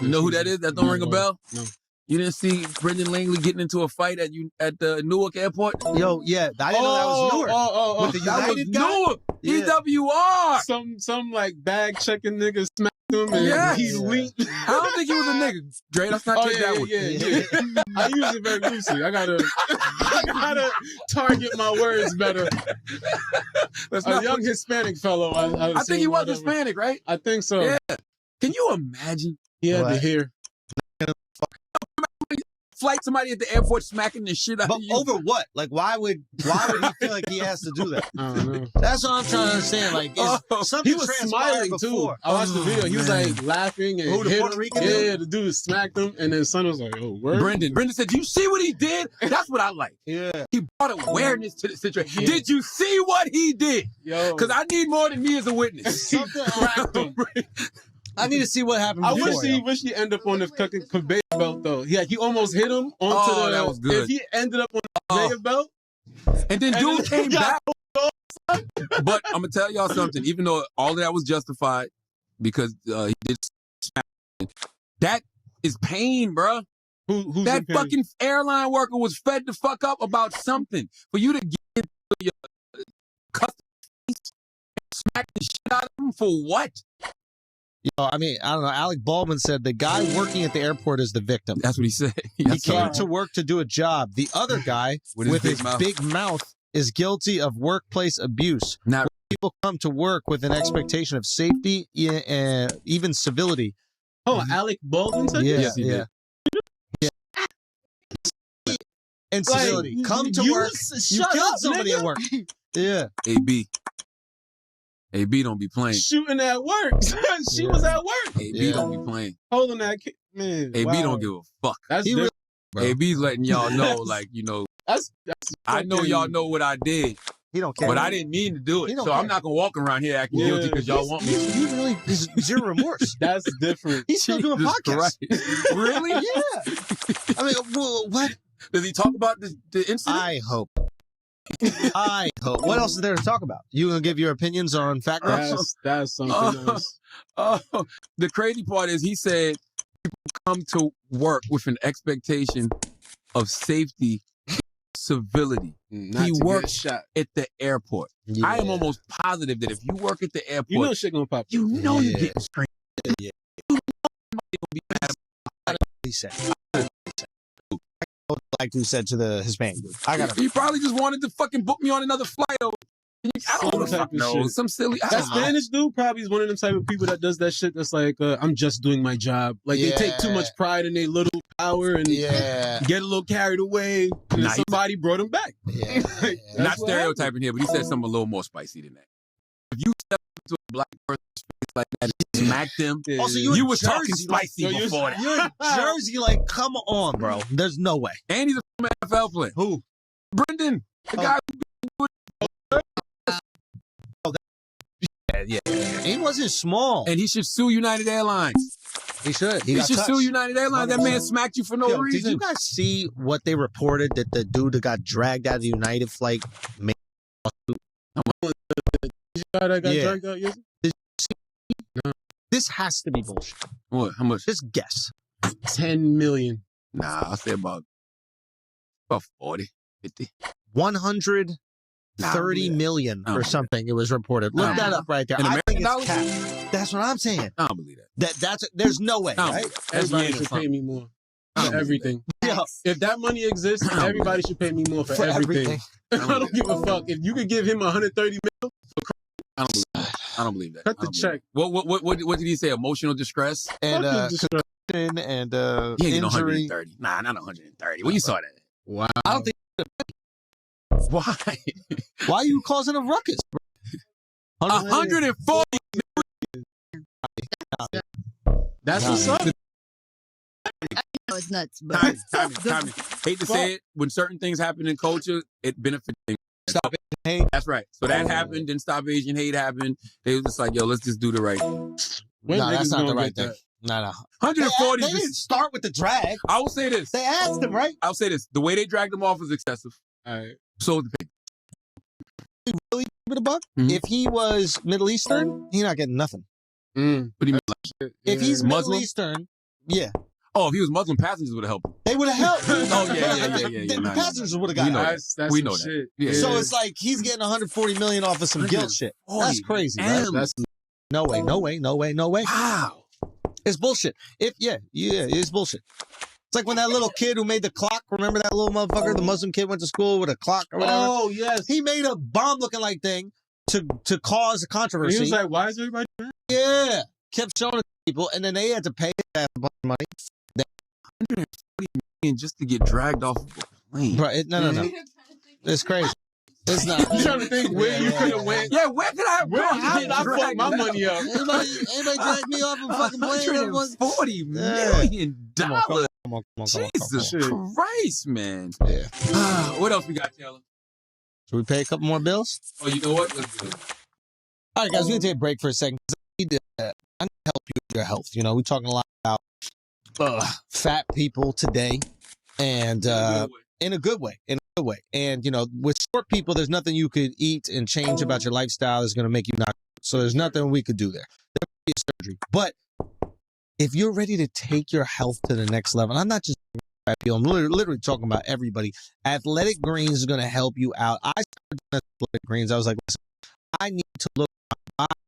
You know who that is? That don't ring a bell? No. You didn't see Brendan Langley getting into a fight at the Newark airport? Yo, yeah, I didn't know that was Newark. With the That was United guy? Newark. Yeah. EWR. Some like bag checking nigga smacked him and Yes. he leaped. I don't think he was a nigga. Dre, let's not take that one. Yeah. I use it very loosely. I gotta target my words better. Let's A not young put- Hispanic fellow. I think he was Hispanic, right? I think so. Yeah. Can you imagine? He had What? to hear. Flight somebody at the airport smacking the shit out But of you. over what? Like, why would he feel like he has to do that? I don't know. That's what I'm trying to understand. Like, is something He was transpired smiling before? too. I watched the video. He was like laughing and Who, the hit Puerto him. Rican Yeah, dude? the dude smacked him, and then son was like, "Oh, word." Brendan said, "You see what he did? That's what I like. Yeah. He brought awareness to the situation. Did you see what he did? Yo, Because I need more than me as a witness." Something cracked him. I need to see what happened I before. wish he ended up on the fucking conveyor belt though. Yeah, he almost hit him onto Oh, the. that was good. If he ended up on the conveyor belt, And then And dude then- came back. But I'm gonna tell y'all something. Even though all of that was justified because he did smack, that is pain, bruh. who's That in pain? fucking airline worker was fed the fuck up about something. For you to get into your customer and smack the shit out of him for what? Yo, I mean, I don't know. Alec Baldwin said the guy working at the airport is the victim. That's what he said. He Yes, came sir. to work to do a job. The other guy With his big mouth. big mouth is guilty of workplace abuse. Not People come to work with an expectation of safety and even civility. Oh, Alec Baldwin said Yeah, this? Yes, he yeah. And civility. Like, Come to you work. You shut killed up, somebody nigga. at work. Yeah. AB don't be playing. Shooting at work. She Yeah. was at work. AB Yeah. don't be playing. Holding that kid. Man. AB wow. don't give a fuck. That's He different. Bro. AB's letting y'all know, like, you know, That's I know fucking- y'all know what I did, He don't care. but I didn't mean to do He it. don't So I'm care. not gonna walk around here acting Yeah. guilty because y'all want me. He really is zero remorse. That's different. He's still doing Jesus podcasts. Christ. Really? Yeah. I mean, what? Does he talk about the incident? I hope. I hope. What else is there to talk about? You gonna give your opinions on Fat Girls? That's something else. Oh, the crazy part is he said people come to work with an expectation of safety, civility Not He to get works shot. at the airport. I am almost positive that if you work at the airport, You know shit gonna pop. you know Yeah. you're getting screened. Yeah. You know somebody gonna be mad about He said. Like who said to the Hispanic dude. I it. gotta. He probably just wanted to fucking book me on another flight. I don't know. Some type of No, shit. some silly. I That don't know. Spanish dude probably is one of them type of people that does that shit that's like, I'm just doing my job. Like, they take too Yeah. much pride in their little power and Yeah. get a little carried away. And then Nah, he- somebody brought him back. Yeah. Like, Not that's what stereotyping here, but he said something a little more spicy than that. If you step into a black person's face like that and smack them, happened. Also, Yeah. you was talking Jersey, spicy like, before that. You're in Jersey, like, come on, bro. There's no way. And he's a former NFL player. Who? Brendan, the guy Yeah. He wasn't small. and he should sue United Airlines. He should. He should sue United Airlines. That man 100%. smacked you for no Yo, did reason. you guys see what they reported that the dude that got dragged out of the United flight made? That got Yeah. dragged out yesterday? This has to be bullshit. What? How much? Just guess. 10 million. Nah, I'll say about 40, 50. 130 million I don't or believe something. It was reported. Look Wow. that up right there. In I think American it's cap. That's what I'm saying. I don't believe that. There's no way, No. right? Everybody yen or should pay something. me more. I don't For everything. Yeah. If that money exists, I don't everybody should pay me more for, For everything. everything. I don't give a fuck. If you could give him 130 million, I don't believe that. I don't believe that. Cut I the don't believe check. that. What did he say? Emotional distress? And fucking just- concussion and He ain't getting injury. 130. Nah, not 130. Where you saw that? wow. I don't think. Why? Why are you causing a ruckus? 140. That's what's up. No, it's nuts. But Timing. Hate to say it, when certain things happen in culture, it benefits things. Stop Asian hate. That's right. So that happened, then Stop Asian Hate happened. They was just like, yo, let's just do the right thing. No, that's not the right thing. No. 140. They didn't start with the drag. I will say this. They asked him, right? I'll say this. The way they dragged him off was excessive. All right. So the pay. Really give it a buck? Mhm. If he was Middle Eastern, he's not getting nothing. What do you mean? If he's Muslim? Middle Eastern, yeah. Oh, if he was Muslim, passengers would have helped him. They would have helped. Oh, yeah. The Nah, passengers would have We got know it. that. That's We some know that. shit. Yeah. So it's like he's getting 140 million off of some guilt shit. That's crazy, right? That's No way. Wow. It's bullshit. It's bullshit. It's like when that little kid who made the clock, remember that little motherfucker? The Muslim kid went to school with a clock or whatever. Oh yes. He made a bomb-looking like thing to cause a controversy. He was like, "Why is everybody doing that?" Yeah, kept showing it to people, and then they had to pay that a bunch of money. 140 million just to get dragged off of a plane. Right? No. It's crazy. It's not. I'm trying to think where you could have went. Yeah, where could I? Where How did I fuck my money up? Anybody drag me off a fucking plane? $140 million. Come on. Jesus Christ, man. Yeah. What else we got, Taylor? Should we pay a couple more bills? Oh, you know what? Let's do it. All right, guys, we're going to take a break for a second. I need to help you with your health. You know, we're talking a lot about fat people today, and in a good way. And, you know, with short people, there's nothing you could eat and change about your lifestyle that's going to make you not. So there's nothing we could do there. There might be a surgery. But if you're ready to take your health to the next level, I'm not just I'm literally talking about everybody. Athletic Greens is going to help you out. I started doing Athletic Greens. I was like, listen, I need to look at my body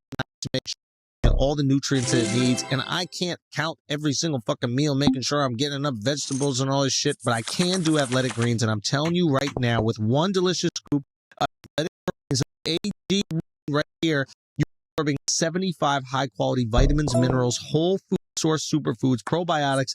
to make sure I get all the nutrients that it needs. And I can't count every single fucking meal, making sure I'm getting enough vegetables and all this shit. But I can do Athletic Greens. And I'm telling you right now, with one delicious scoop of Athletic Greens, AG right here, you're absorbing 75 high-quality vitamins, minerals, whole food source superfoods, probiotics,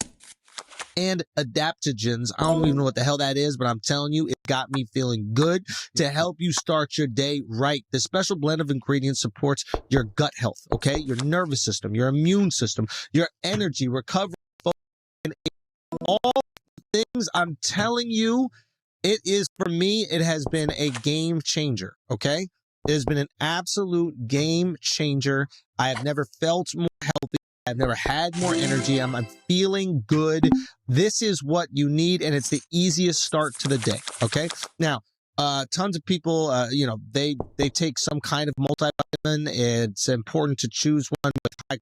and adaptogens. I don't even know what the hell that is, but I'm telling you, it got me feeling good to help you start your day right. The special blend of ingredients supports your gut health, okay? Your nervous system, your immune system, your energy, recovery, focus, and all things. I'm telling you, it is, for me, it has been a game changer, okay? It has been an absolute game changer. I have never felt more healthy. I've never had more energy. I'm feeling good. This is what you need, and it's the easiest start to the day. Okay. Now, tons of people, you know, they take some kind of multivitamin. It's important to choose one with high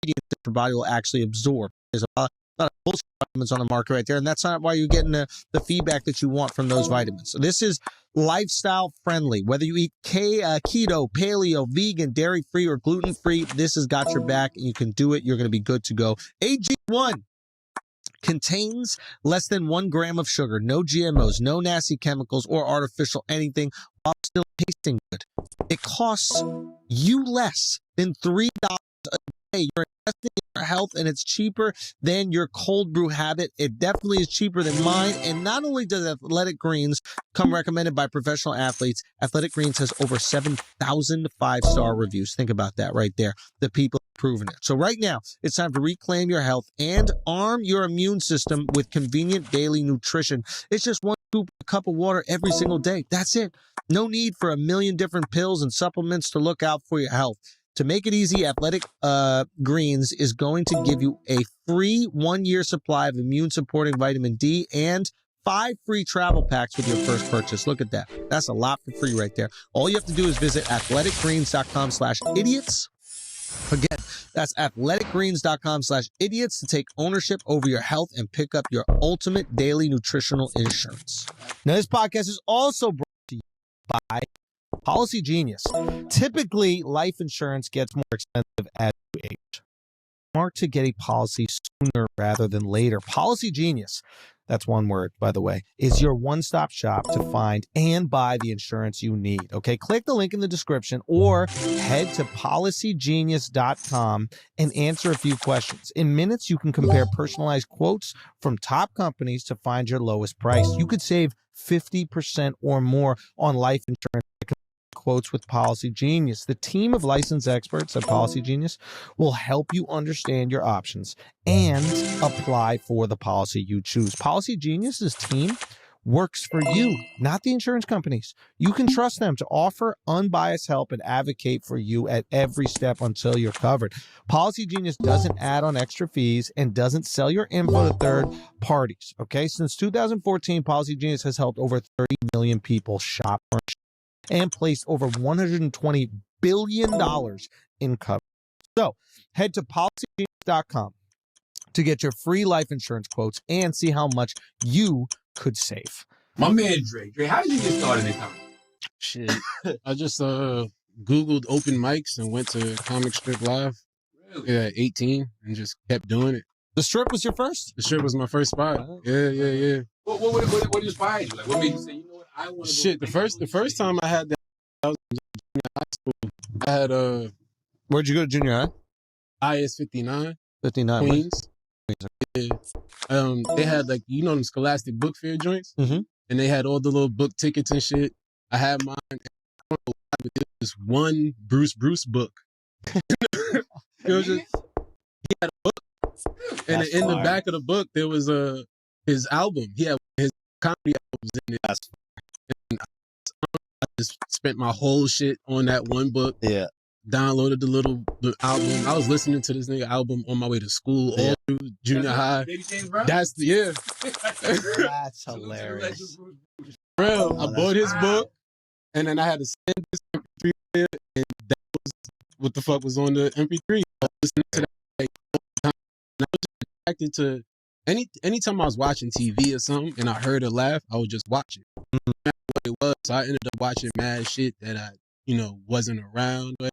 ingredients that your body will actually absorb. There's a lot of bullshit vitamins on the market right there, and that's not why you're getting the feedback that you want from those vitamins. So this is lifestyle friendly. Whether you eat keto, paleo, vegan, dairy-free, or gluten-free, this has got your back, and you can do it. You're going to be good to go. AG1 contains less than 1 gram of sugar, no GMOs, no nasty chemicals, or artificial anything, while still tasting good. It costs you less than $3 a day. You're investing in your health, and it's cheaper than your cold brew habit. It definitely is cheaper than mine. And not only does Athletic Greens come recommended by professional athletes, Athletic Greens has over 7,000 5-star reviews. Think about that right there. The people have proven it. So right now, it's time to reclaim your health and arm your immune system with convenient daily nutrition. It's just one scoop, a cup of water every single day. That's it. No need for a million different pills and supplements to look out for your health. To make it easy, Athletic Greens is going to give you a free 1-year supply of immune-supporting vitamin D and 5 free travel packs with your first purchase. Look at that. That's a lot for free right there. All you have to do is visit athleticgreens.com/idiots. Again, that's athleticgreens.com/idiots to take ownership over your health and pick up your ultimate daily nutritional insurance. Now, this podcast is also brought to you by Policy Genius. Typically, life insurance gets more expensive as you age. Smart to get a policy sooner rather than later. Policy Genius, that's one word, by the way, is your one-stop shop to find and buy the insurance you need. Okay, click the link in the description or head to policygenius.com and answer a few questions. In minutes, you can compare personalized quotes from top companies to find your lowest price. You could save 50% or more on life insurance. quotes with Policy Genius. The team of licensed experts at Policy Genius will help you understand your options and apply for the policy you choose. Policy Genius's team works for you, not the insurance companies. You can trust them to offer unbiased help and advocate for you at every step until you're covered. Policy Genius doesn't add on extra fees and doesn't sell your info to third parties. Okay, since 2014, Policy Genius has helped over 30 million people shop for insurance and placed over $120 billion in coverage. So head to policygenius.com to get your free life insurance quotes and see how much you could save. My man Dre, how did you get started in comedy? Shit. I just Googled open mics and went to Comic Strip Live at 18 and just kept doing it. The Strip was your first? The Strip was my first spot. Yeah. What inspired you? Like, what made you say, you know what, I want to Shit, the first time I had that, I was in junior high school. I had Where'd you go to junior high? IS 59. 59. Queens. Yeah. They had like, you know, them Scholastic Book Fair joints, Mm-hmm. and they had all the little book tickets and shit. I had mine. I don't know why, but there was one Bruce book. It was just, he had a book, and That's in the fire. back of the book there was his album. He had his comedy albums in it. And I just spent my whole shit on that one book. Yeah. Downloaded the album. I was listening to this nigga album on my way to school all through junior high. Baby James Brown? That's That's hilarious. real. I that's bought his book, and then I had to send this MP3 player, and that was what the fuck was on the MP3. I was listening to that like, all the time. And I was just attracted to anytime I was watching TV or something, and I heard a laugh, I would just watch it. No matter what it was. So I ended up watching mad shit that I, wasn't around. But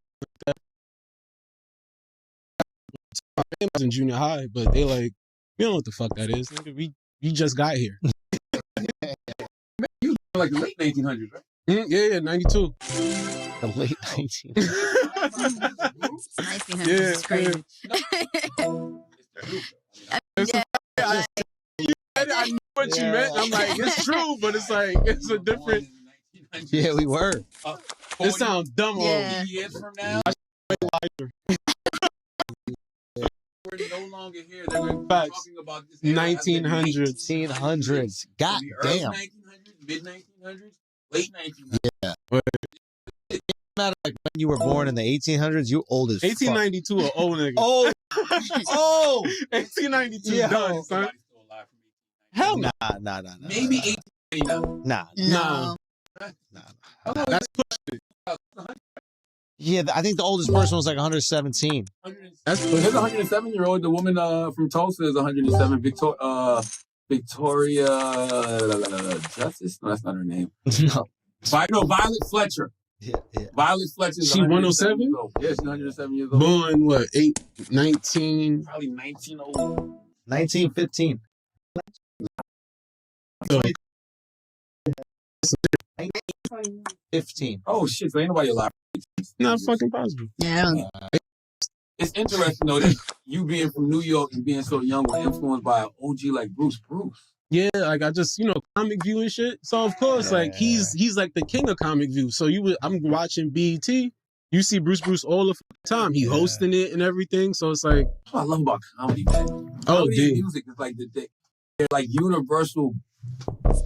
I was in junior high, but they like, we don't know what the fuck that is. Nigga, we just got here. You like the late 1900s, right? Yeah, 92. The late 19. 1900s Yeah, is crazy. I knew what you meant. I'm like, it's true, but it's like, it's a different. Yeah, we were. It sounds dumb. Yeah. 40 years from now, Lighter. we're no longer here. They're going to be Facts. talking about this era as the 1900s. 1800s. God the early damn. 1900s, mid 1900s, late 1900s. Yeah. It doesn't matter like when you were born in the 1800s, you old as fuck. 1892, an old nigga. Oh, oh. 1892 Yo. done, son. Somebody's still alive from Hell no. Nah. maybe 1889. Nah. No. That's pushing it. Yeah, I think the oldest person was like 117. That's There's a pushing it. 107-year-old. The woman from Tulsa is 107. Victoria Justice? No, that's not her name. No. Violet Fletcher. Yeah. Violet Fletcher is She 107 107? years old. Yeah, she's 107 years old. Born, what, 19? Probably 1900. 1915. So, 15. Oh, shit. So ain't nobody alive. not fucking possible. Yeah, I don't. It's interesting, though, that you being from New York and being so young were influenced by an OG like Bruce. Yeah, like I just, comic view and shit. So of course, like he's like the king of comic view. So I'm watching BET. You see Bruce all the fucking time. He hosting it and everything. So it's like, That's what I love about comedy, man. Oh, Comedy and dude. music is like they're like universal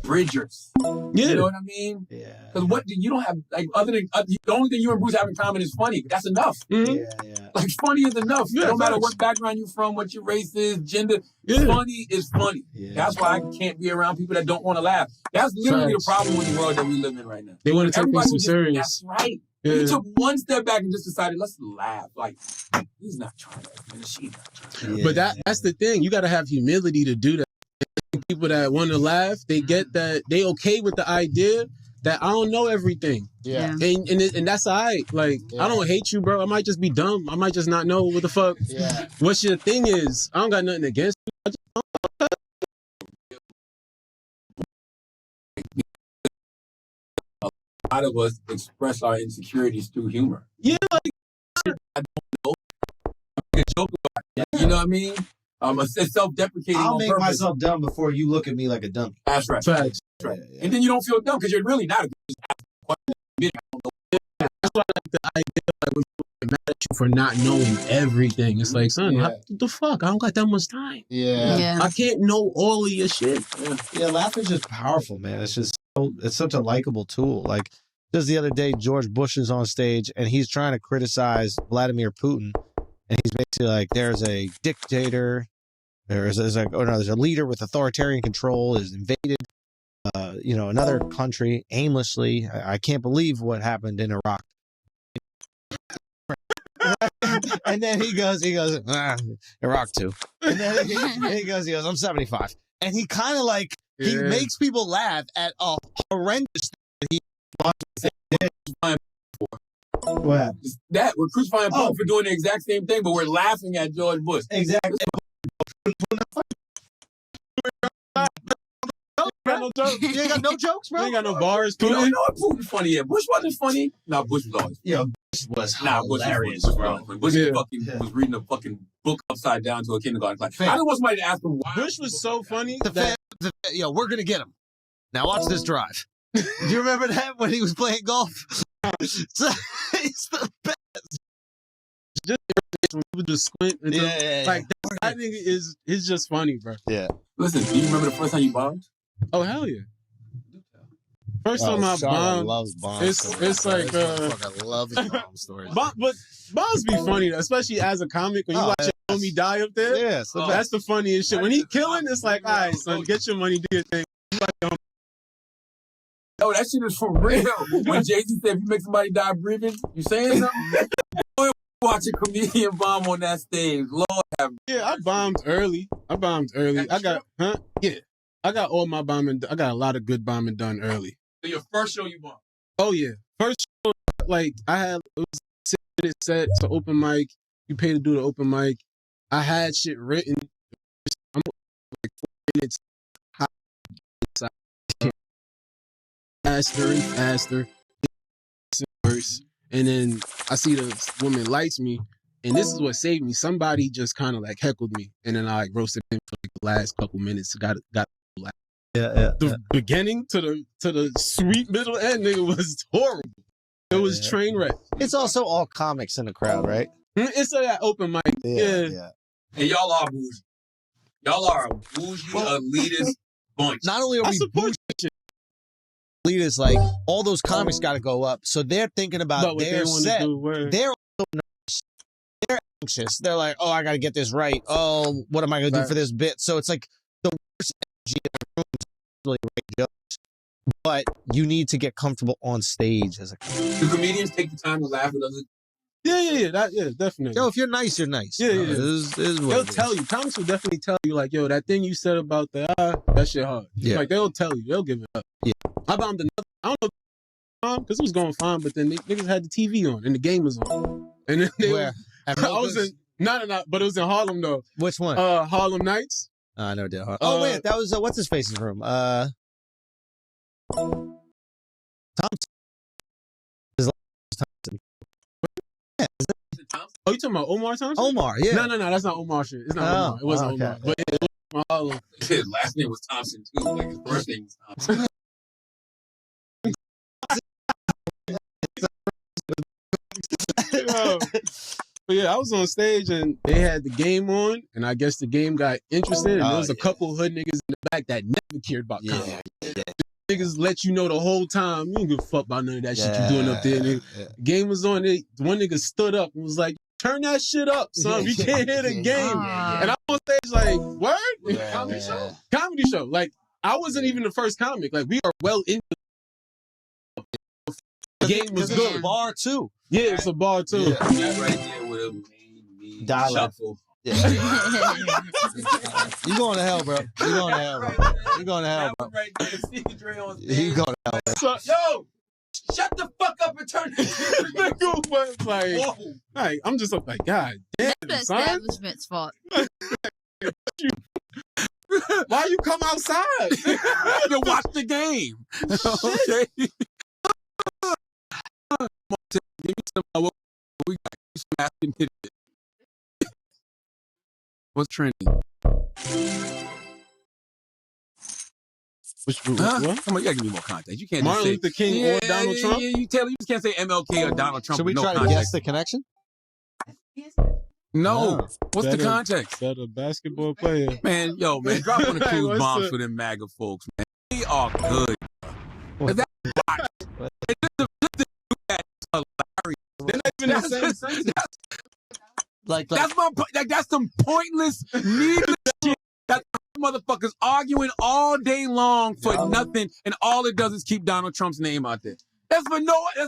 bridgers. yeah. You know what I mean? Yeah. Because you don't have, like, other than, the only thing you and Bruce have in common is funny. That's enough. Mhm. Yeah. Like, funny is enough. Yeah, no matter facts. what background you're from, what your race is, gender, Yeah. funny is funny. Yeah. That's why I can't be around people that don't want to laugh. That's literally Facts. the problem with the world that we live in right now. They want to take Everybody things was too just- serious. That's right. Yeah. He took one step back and just decided, let's laugh. Like, he's not trying to, and she's not trying to. But that's the thing. You got to have humility to do that. People that want to laugh, they get that they okay with the idea that I don't know everything, Yeah. and that's all right. Like I don't hate you, bro. I might just be dumb. I might just not know what the fuck. Yeah. What your thing is. I don't got nothing against you. I just A lot of us express our insecurities through humor. Yeah, I don't know. I make a joke about it. You know what I mean? It's self-deprecating I'll on make purpose. myself dumb before you look at me like a dummy. That's right. facts. That's right. And then you don't feel dumb because you're really not a good question. I don't know. the idea like when people get mad at you for not knowing everything. It's like, son, what the fuck? I don't got that much time. Yeah. I can't know all of your shit. Yeah, laughter's just powerful, man. It's just it's such a likable tool. Like just the other day, George Bush is on stage and he's trying to criticize Vladimir Putin, and he's basically like, "There's a dictator, there's a leader with authoritarian control is invaded, another country aimlessly. I can't believe what happened in Iraq." And then he goes, Iraq too. And then he goes, I'm 75. And he kind of like, he makes people laugh at a horrendous thing that he What? That we're crucifying Putin for doing the exact same thing, but we're laughing at George Bush. Exactly. No jokes. You ain't got no jokes, bro? You ain't got no bars. You don't know what Putin's funny yet. Bush wasn't funny. Nah, Bush was always funny. Bush was hilarious, bro. Bush was reading a fucking book upside down to a kindergarten class. I don't want somebody to ask him why. Bush was so funny. We're gonna get him. Now watch this drive. Do you remember that when he was playing golf? So, he's the best. Just when people just squint and like that nigga is just funny, bro. Yeah. Listen, do you remember the first time you bombed? Oh hell yeah! First time I bombed. Loves bomb it's like I love his bomb stories. But bombs be funny, especially as a comic when you watch your homie die up there. Yeah, that's the funniest shit. When he killing, it's like, all right, son, get your money, do your thing. Yo, that shit is for real. When Jay-Z said, if you make somebody die breathing, you saying something? Watch a comedian bomb on that stage. Lord have mercy. Yeah, I bombed early. I got all my bombing. I got a lot of good bombing done early. So your first show you bombed? Oh yeah, first show. Like it was a 6-minute set. So open mic. You pay to do the open mic. I had shit written. I'm like 4 minutes. Faster and faster. And then I see the woman likes me, and this is what saved me. Somebody just kind of like heckled me, and then I like roasted him for like the last couple minutes. Got like the beginning to the sweet middle end, nigga, was horrible. It was train wreck. It's also all comics in the crowd, right? It's that open mic. Yeah. And y'all are bougie. Y'all are a bougie, elitist bunch. Not only are we bougie, elitist, like all those comics got to go up, so they're thinking about their set. They're also nervous. They're anxious. They're like, oh, I got to get this right. Oh, what am I going to do for this bit? So it's like the worst energy in the room to really write jokes. But you need to get comfortable on stage as a comedian. Do comedians take the time to laugh at others? Yeah, definitely. Yo, if you're nice, you're nice. Yeah. They'll tell you. Comics will definitely tell you, like, yo, that thing you said about that shit hard. Yeah. Like, they'll tell you. They'll give it up. Yeah. I bombed another. I don't know because it was going fine, but then niggas had the TV on and the game was on. And then Where? I was in but it was in Harlem though. Which one? Harlem Nights. I never did. Oh wait, that was what's his face's room? Thompson. Thompson. Yeah, Oh, you talking about Omar Thompson? Omar, yeah. No, that's not Omar shit. It's not Omar. It wasn't Omar. But it was Harlem. His last name was Thompson too. Like his first name was Thompson. But yeah, I was on stage and they had the game on, and I guess the game got interested, and there was a couple hood niggas in the back that never cared about comedy. Niggas let you know the whole time, you don't give a fuck about none of that shit you doing up there. The game was on, one nigga stood up and was like, turn that shit up, son. We can't hear the game. And I'm on stage like, word? Comedy show? Comedy show. Like, I wasn't even the first comic. Like, we are well into the game was good. It's a bar too. Yeah, it's a bar too. Yeah. That right there would have made me shuffle. Yeah. You going to hell, bro. You going to hell, bro. You going to hell, bro. Right there, Stevie Dre on stage. You going to hell, bro. Yo, shut the fuck up and turn this. Like, I'm just like, God damn, That's the son. establishment's fault. Why you come outside to watch the game? Okay. Give me some. We got some asking hit it. What's trending? What? Come on, you gotta give me more context. You can't Martin just say Luther King or Donald Trump? Yeah, you just can't say MLK or Donald Trump. Should we with try no to context. guess the connection? No. What's the context? That a basketball player. Man, drop one of the clues What's bombs the- for them MAGA folks, man. They are good. That's hilarious. They're not even the same sentence. That's some pointless, needless shit. That motherfuckers arguing all day long for nothing, and all it does is keep Donald Trump's name out there. There's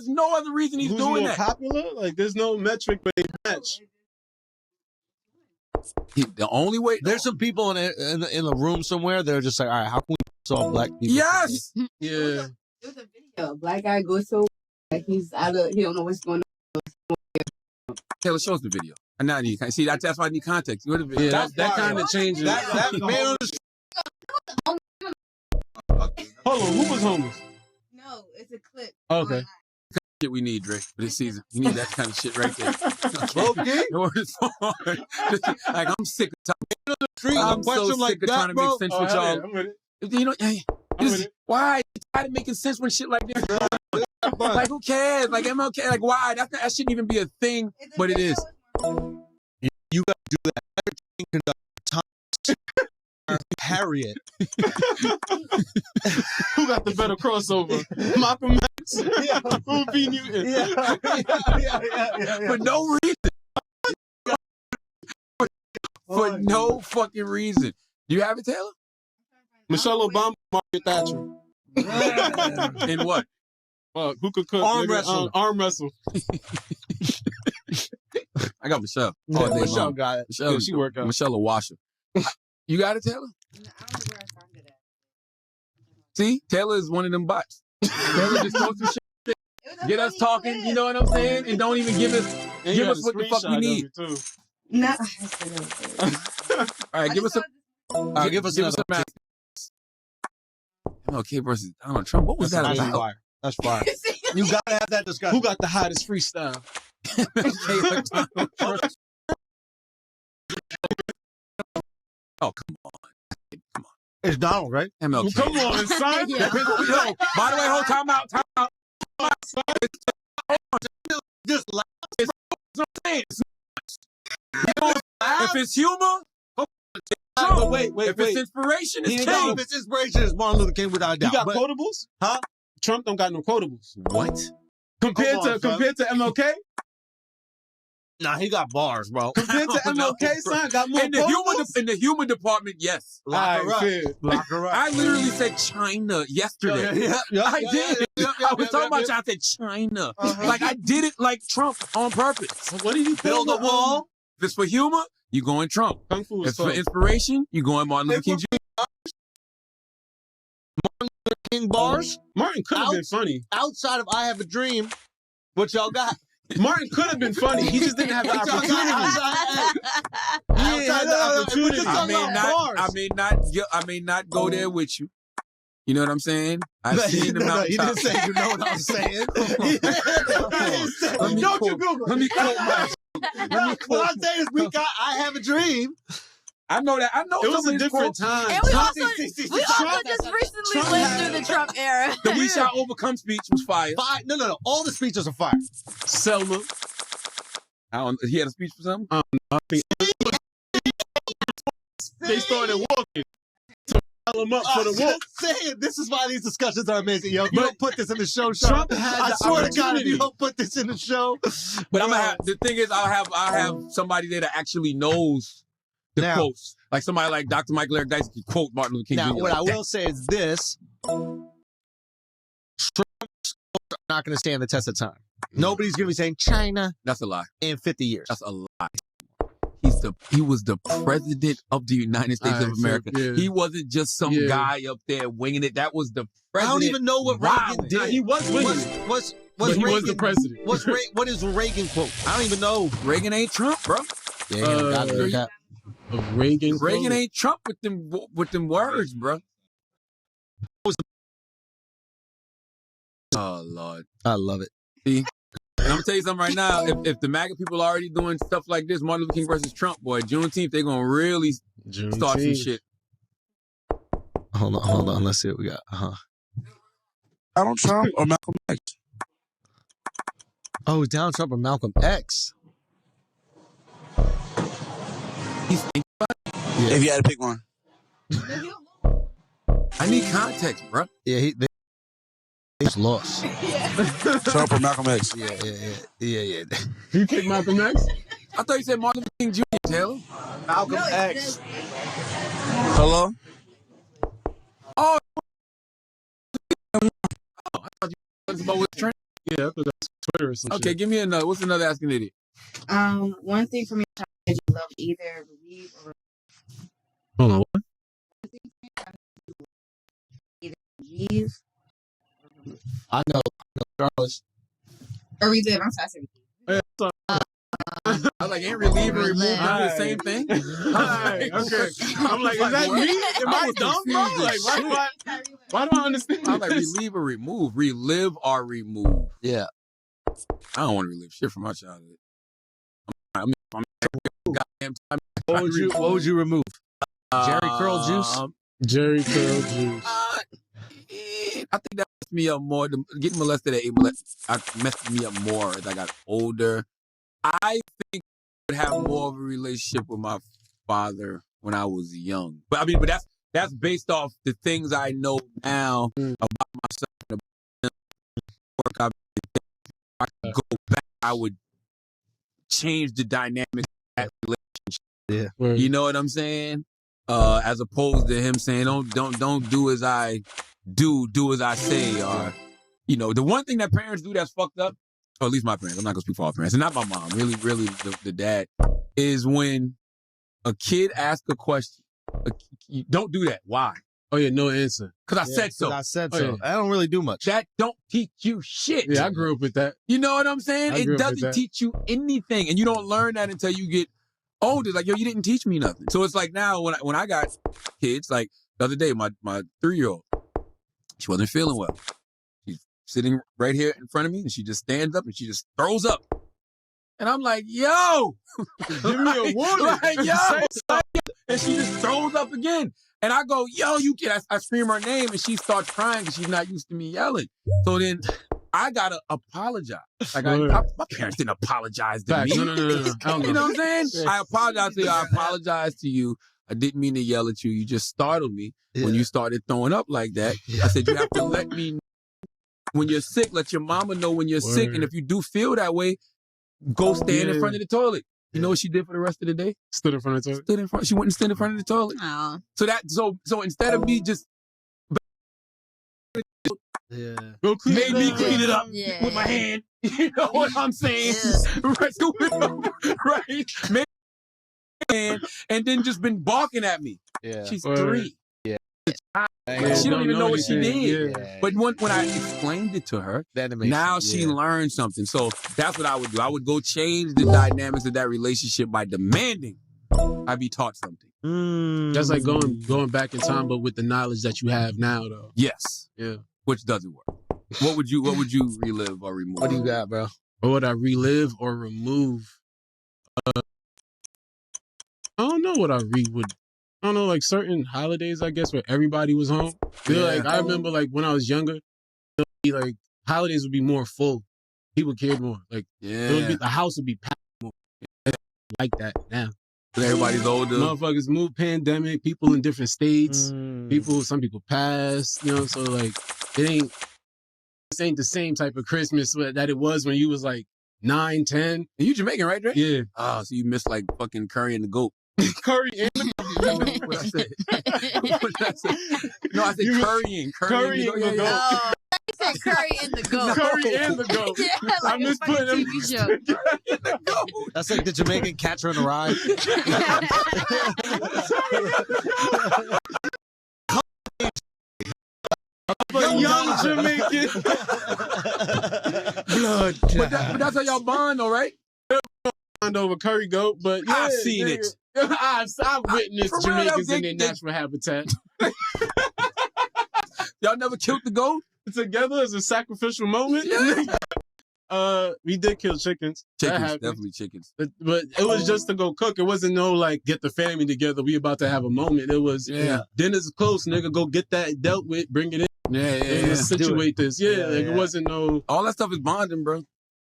no other reason he's Who's doing more that. popular? Like, there's no metric where they match. The only way. There's some people in the room somewhere that are just like, all right, how can we solve black people? Yes. Yeah. It was a video. Black guy goes so like he don't know what's going on. Taylor, shows the video. And now you can see that's why I need context. You know the video. Yeah, that kind of changes. That man on the Hold on, who was homeless? No, it's a clip. Okay. Shit we need, Dre, for this season. You need that kind of shit right there. Okay. Like I'm sick of street, I'm so question sick like of that, trying to bro. make sense with y'all. I'm with it. You know, I'm with it. why you tired of making sense when shit like this? Like who cares? Like MLK, like why? That shouldn't even be a thing, but it is. You got to do that. Conductor Thomas Harriet. Who got the better crossover? Malcolm X? Yeah. Who B. Newton? Yeah. For no reason. For no fucking reason. Do you have it, Taylor? Michelle Obama, Margaret Thatcher. In what? Who could cook? Arm nigga? wrestle. Arm wrestle. I got Michelle. Yeah, All day Michelle long. got it. Michelle, Yeah, she work out. Michelle a washer. You got it, Taylor? I don't know where I found it at. See, Taylor is one of them bots. Taylor just goes through shit, get us talking. You know what I'm saying? And don't even give us what the fuck we need. No. All right, give us some. Give us another. MLK versus Donald Trump. What was that That's about? fire. That's fire. You gotta have that discussion. Who got the hottest freestyle? MLK or Donald Trump? Oh, come on. Come on. It's Donald, right? MLK. Come on, son. Yeah. Yo, by the way, hold time out. Just laugh. It's what I'm saying. If it's humor, But wait. if it's inspiration, it's king. If it's inspiration, it's Martin Luther King without a doubt. You got But- quotables? Huh? Trump don't got no quotables. What? Compared Come on, to MLK? Nah, he got bars, bro. Compared to No, MLK, son, got more In the humor department, yes. Lock her up. fair. Lock her up. I literally said China yesterday. I did. I was talking about China. I said China. Like I did it like Trump on purpose. What did he Build a wall. If it's for humor, you going Trump. Kung Fu If is it's for fun. inspiration, you going Martin Luther King Jr. King bars. Martin could have been funny. Outside of I Have a Dream, what y'all got? Martin could have been funny. He just didn't have the What y'all opportunity. got? He ain't had the opportunity. I I may not go there with you. You know what I'm saying? I've seen the He mountaintop. didn't say you know what I'm saying. Let me Don't you quote- Google. Let me quote my. What I'm saying is we got I Have a Dream. I know that. I know It was some a of his different quotes. time. And we Trump- also just recently Trump lived had- through the Trump era. The "We Shall Overcome" speech was fire. Fire. No. All the speeches are fire. Selma. He had a speech for something. They started walking. So tell him up for the walk. Saying this is why these discussions are amazing, yo. If you But don't put this in the show, Trump had I the swear to God, if opportunity. you don't put this in the show, But I'm gonna have the thing is I'll have somebody there that actually knows the Now- quotes. Like somebody like Dr. Michael Eric Dyson can quote Martin Luther King now Jr. what like I that. will say is this: Trump's are not going to stand the test of time. Nobody's going to be saying China That's a lie. in 50 years. That's a lie. He was the president of the United States of Alright, so, America. yeah. He wasn't just some Yeah. guy up there winging it. That was the I president. don't even know what Wow. Reagan did. Nah, he was winning. What's But he Reagan, was the president. What is Reagan quote? I don't even know. Reagan ain't Trump, bro. Yeah, Of Reagan. Reagan ain't Trump with them words, bro. Oh Lord. I love it. And I'm gonna tell you something right now. If the MAGA people are already doing stuff like this, Martin Luther King versus Trump, boy, Juneteenth, they're gonna really start some shit. Hold on. Let's see what we got. Donald Trump or Malcolm X? Oh, Donald Trump or Malcolm X? If you had to pick one. I need context, bro. Yeah, he's lost. Trump or Malcolm X? Yeah. You pick Malcolm X? I thought you said Martin Luther King Jr., Taylor. Malcolm X. Hello? Oh, I thought you was about what's trending. Yeah, I thought that's Twitter or something. Okay, give me another. What's another Ask an Idiot? One thing for me is you love either believe or Hold on. What? either believe I know, Charles. or relive. I'm sorry. Yeah, so, I was like, ain't relieve and remove kind of the same thing? Alright, okay. I'm like, is that me? Am I dumb, bro? Like, why do I understand? I was like, relieve or remove. Relive or remove. Yeah. I don't want to relive shit from my childhood. I'm goddamn time. What would you remove? Jerry Curl juice? Jerry Curl juice. I think that messed me up more. Getting molested at 8 messed me up more as I got older. I think I would have more of a relationship with my father when I was young. But that's based off the things I know now about myself and about the work I've been doing. If I could go back, I would change the dynamics of that relationship. Yeah. You know what I'm saying? As opposed to him saying, don't do as I do as I say, or the one thing that parents do that's fucked up, or at least my parents, I'm not gonna speak for all parents, and not my mom, really the dad, is when a kid asks a question, you don't do that. Why? Oh yeah, no answer. Because I said so. I said Oh, so. yeah. I don't really do much. That don't teach you shit. Yeah, I grew up with that. You know what I'm saying? I grew It up with doesn't that. teach you anything, and you don't learn that until you get older. Like, yo, you didn't teach me nothing. So it's like now when I got kids, like the other day, my 3-year-old, she wasn't feeling well. She's sitting right here in front of me, and she just stands up and she just throws up. And I'm like, yo, Give me a warning. like, yo, and she just throws up again. And I go, yo, you kid. I scream her name, and she starts crying because she's not used to me yelling. So then I gotta apologize. Like my parents didn't apologize to Facts. me. No. You know what I'm saying? I apologize to you. I apologize to you. I didn't mean to yell at you. You just startled me when you started throwing up like that. I said, you have to let me know when you're sick. Let your mama know when you're sick. And if you do feel that way, go stand in front of the toilet. You know what she did for the rest of the day? Stood in front of the toilet. Stood in front. She went and stood in front of the toilet. Aw. So instead of me just Go clean made me clean it up Yeah. with my hand. You know what I'm saying? Yeah. Right, scoop it up, right? Made and then just been barking at me. Yeah. She's Word. 3. She don't even know what she did. Yeah. But when I explained it to her, now she learned something. So that's what I would do. I would go change the dynamics of that relationship by demanding I be taught something. That's like going back in time, but with the knowledge that you have now, though. Yes. Yeah. Which doesn't work. What would you relive or remove? What do you got, bro? Or would I relive or remove? I don't know what I would. I don't know, like certain holidays, I guess, where everybody was home. Like I remember, like when I was younger, it would be, like holidays would be more full. People cared more. Like the house would be packed more. Like that now. But everybody's older. Motherfuckers moved, pandemic. People in different states. Some people passed. So like this ain't the same type of Christmas that it was when you was like 9, 10. And you Jamaican, right, Drake? Yeah. Oh, so you missed like fucking curry and the goat. Curry and the What I said? What did I say? No, I said currying. Currying the goat. Oh, he said curry in the goat. Curry and the goat. Yeah, like I'm a just fucking putting TV show. That's like the Jamaican catcher in the rye. Young Jamaican. Blood. But that's how y'all bond, though, right? Over curry goat, but yeah, I've seen it. I've witnessed For real, Jamaicans in they- their natural habitat Y'all never killed the goat? together as a sacrificial moment. Yeah. We did kill chickens. Chickens, definitely chickens. But it was just to go cook. It wasn't no like get the family together. We about to have a moment. It was dinner's close, nigga. Go get that dealt with. Bring it in. Yeah. Situate this. It wasn't no. All that stuff is bonding, bro.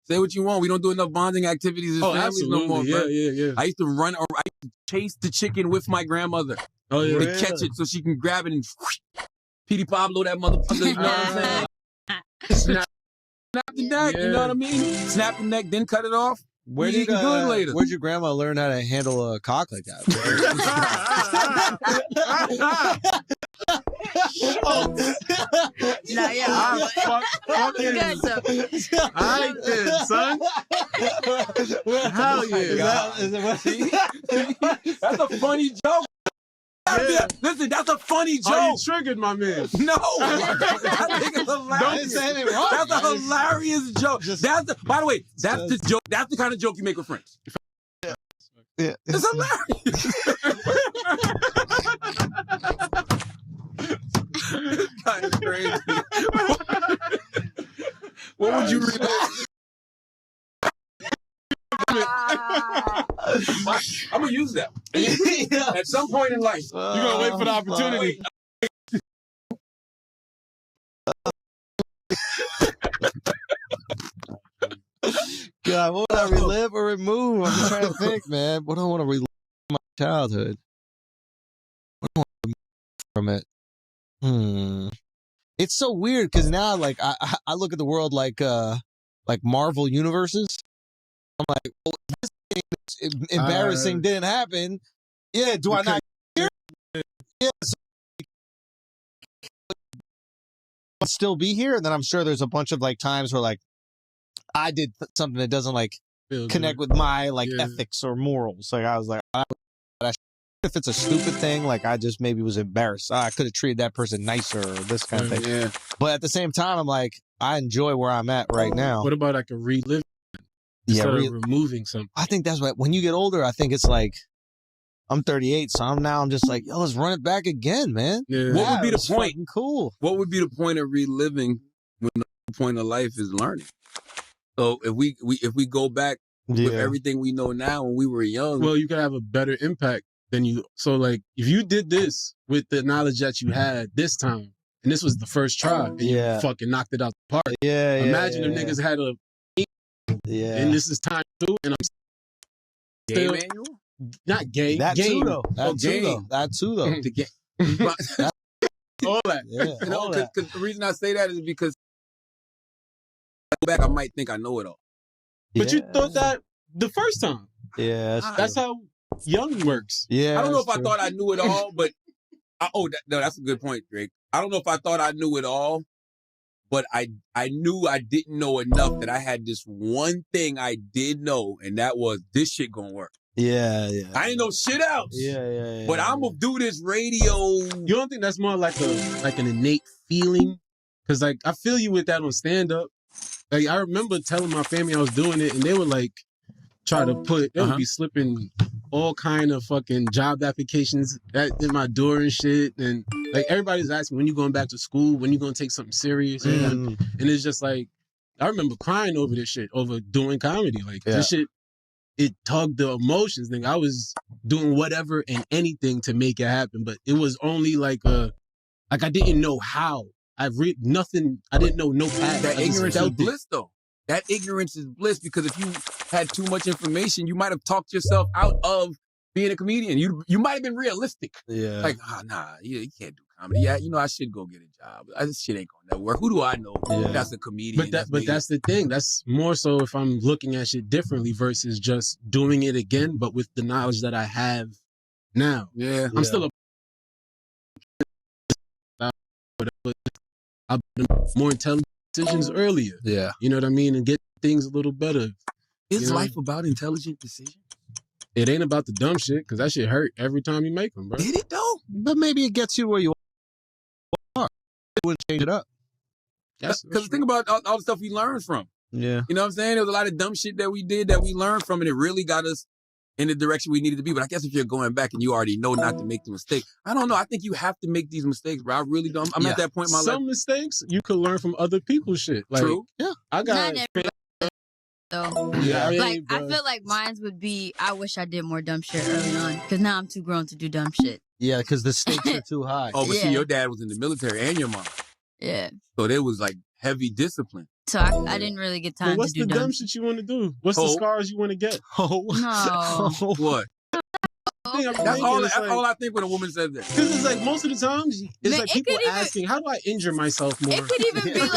Say what you want. We don't do enough bonding activities as families absolutely. no more, bro. Yeah. I used to run, or I used to chase the chicken with my grandmother. Oh yeah. To catch it so she can grab it and Petey Pablo that motherfucker. You know what I'm saying? Snap the neck. You know what I mean? Snap the neck, then cut it off. Where'd your grandma learn how to handle a cock like that? Nah, yeah. Good, so. I did, son. Hell yeah. That's a funny joke. Yeah. Listen, that's a funny joke. Oh, you triggered my man. No. That nigga's hilarious. Don't say it wrong. That's a hilarious joke. By the way, that's the joke. That's the kind of joke you make with friends. Yeah. It's hilarious. Kind of crazy. What would you read? I'm gonna use that at some point in life. You're gonna wait for the opportunity. God, what would I relive or remove? I'm just trying to think, man. What do I want to relive from my childhood? What do I want to remove from it? It's so weird because now, like, I look at the world like Marvel universes. I'm like, well, this thing is embarrassing didn't happen. Yeah, do I not hear? Yeah, so I'll still be here, and then I'm sure there's a bunch of like times where like I did something that doesn't like connect with my like ethics or morals. Like I was like, if it's a stupid thing, like I just maybe was embarrassed. I could have treated that person nicer or this kind of thing. Yeah. But at the same time, I'm like, I enjoy where I'm at right now. What about I could relive? Instead of removing something. I think that's what, when you get older, I think it's like, I'm 38, so I'm just like, yo, let's run it back again, man. Yeah. What would be the point? Cool. What would be the point of reliving when the point of life is learning? So if we go back with everything we know now when we were young. Well, you could have a better impact than you. So like, if you did this with the knowledge that you had this time, and this was the first try, and you fucking knocked it out the park. Imagine if niggas had a and this is time 2, and I'm still manual? Not gay. That game. Too though. That too though. The game. All that. Yeah. Cause the reason I say that is because I go back, I might think I know it all. But you thought that the first time. Yeah, that's how young works. Yeah, I don't know if I thought I knew it all, but that's a good point, Drake. I don't know if I thought I knew it all, but I knew I didn't know enough that I had this one thing I did know, and that was this shit gonna work. Yeah. I didn't know shit else. Yeah. But I'm gonna do this radio. You don't think that's more like an innate feeling? Cause like I feel you with that on stand up. Like I remember telling my family I was doing it, and they would like try to put. They would be slipping all kind of fucking job applications in my door and shit, and like everybody's asking when you going back to school, when you gonna take something serious, and it's just like I remember crying over this shit, over doing comedy. Like this shit, it tugged the emotions. Thing I was doing whatever and anything to make it happen, but it was only like I didn't know how. I nothing. I didn't know no path. That ignorance is bliss, though. That ignorance is bliss because if you had too much information, you might have talked yourself out of being a comedian. You might have been realistic. Yeah. Like, you can't do comedy. Yeah, I should go get a job. This shit ain't gonna work. Who do I know? That's a comedian. But that's the thing. That's more so if I'm looking at shit differently versus just doing it again, but with the knowledge that I have now. Yeah. I'm still I've been more intelligent decisions earlier. Yeah. You know what I mean? And get things a little better. Is life about intelligent decisions? It ain't about the dumb shit, because that shit hurt every time you make them, bro. Did it, though? But maybe it gets you where you are. It wouldn't change it up. Because think about all the stuff we learned from. Yeah. You know what I'm saying? There was a lot of dumb shit that we did that we learned from, and it really got us in the direction we needed to be. But I guess if you're going back and you already know not to make the mistake, I don't know. I think you have to make these mistakes, bro. I really don't. I'm at that point in my life. Some mistakes you could learn from other people's shit. Like, True. Yeah. I got though. Yeah, Like, I feel like mine would be, I wish I did more dumb shit early on. Because now I'm too grown to do dumb shit. Yeah, because the stakes are too high. Oh, but see, Yeah. your dad was in the military and your mom. Yeah. So there was like heavy discipline. So I didn't really get time But what's to do the dumb dumb shit. shit you want to do? What's the scars you want to get? Oh. No. What? That's Like, all I think when a woman says that. Because it's like most of the times, it's Man, like it people could even- asking, how do I injure myself more? It could even be like,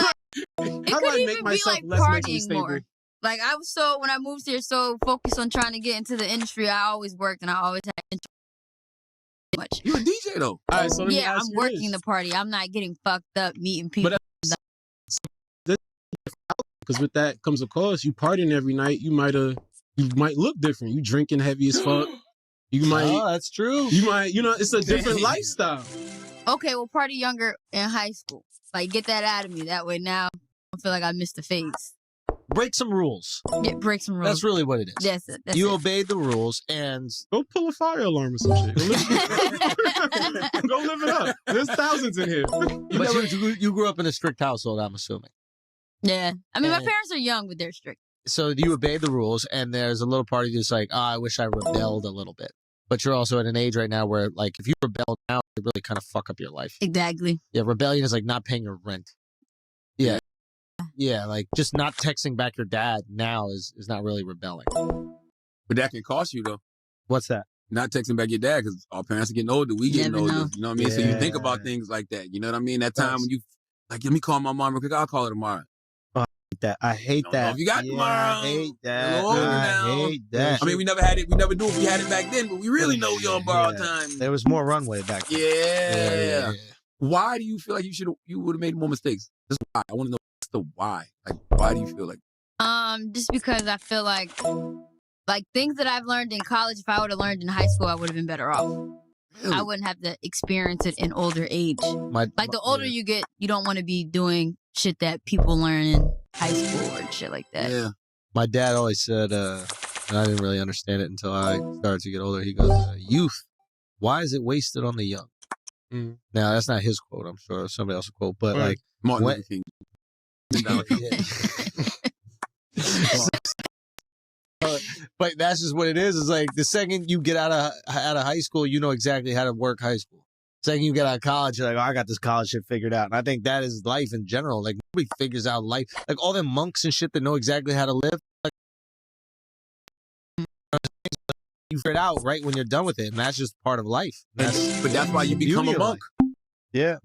How do I make myself less mentally partying stable? more. Like, I was so, when I moved here, so focused on trying to get into the industry, I always worked and I always had much. You a DJ though. All right, so let me Yeah, ask I'm you working this. the party. I'm not getting fucked up, meeting people. Because with that comes a cost. You partying every night, you might look different. You drinking heavy as fuck. You might. Oh, that's true. You might. It's a different lifestyle. Okay, well, party younger in high school. Like, get that out of me. That way now I don't feel like I missed the phase. Break some rules. Yeah, break some rules. That's really what it is. That's it. That's You it. obeyed the rules, and Go pull a fire alarm or some shit. Go live it up. There's thousands in here. but you grew up in a strict household, I'm assuming. Yeah. I mean, my And- parents are young, but they're strict. So you obeyed the rules, and there's a little part of you that's like, I wish I rebelled a little bit. But you're also at an age right now where, like, if you rebel now, it really kind of fuck up your life. Exactly. Yeah, rebellion is like not paying your rent. Yeah. Yeah, like just not texting back your dad now is not really rebelling. But that can cost you though. What's that? Not texting back your dad because our parents are getting older. We getting Never older. know. You know what I mean? So you think Yeah. about things like that. You know what I mean? That time when you like, let me call my mom real quick. I'll call her tomorrow. I hate Don't know that. if you got tomorrow. I hate that. You're older I now. hate that. I mean, we never had it. We never knew if we had it back then, but we really know we on borrowed Yeah. time. There was more runway back then. Yeah. Why do you feel like you would have made more mistakes? Just why? I want to know what's the why. Like, why do you feel like? Just because I feel like things that I've learned in college, if I would have learned in high school, I would have been better off. Really? I wouldn't have to experience it in older age. Like, the older you get, you don't want to be doing shit that people learn in high school or shit like that. Yeah. My dad always said, and I didn't really understand it until I started to get older. He goes, youth, why is it wasted on the young? Mm. Now, that's not his quote. I'm sure somebody else's quote. But, Right. like, Martin What- Luther King. but that's just what it is. It's like the second you get out of high school, you know exactly how to work high school. Second you get out of college, you're like, oh, I got this college shit figured out. And I think that is life in general. Like, nobody figures out life. Like, all them monks and shit that know exactly how to live. Like, you figure it out right when you're done with it. And that's just part of life. But that's why you the become beauty a of monk. Yeah,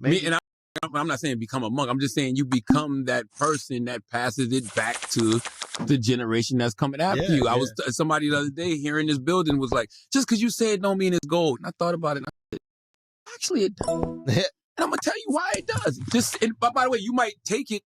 I'm not saying become a monk. I'm just saying you become that person that passes it back to the generation that's coming after Yeah, you. I was somebody the other day here in this building was like, just because you say it don't mean it's gold. And I thought about it. And I said, actually, it does. And I'm gonna tell you why it does. But by the way, you might take it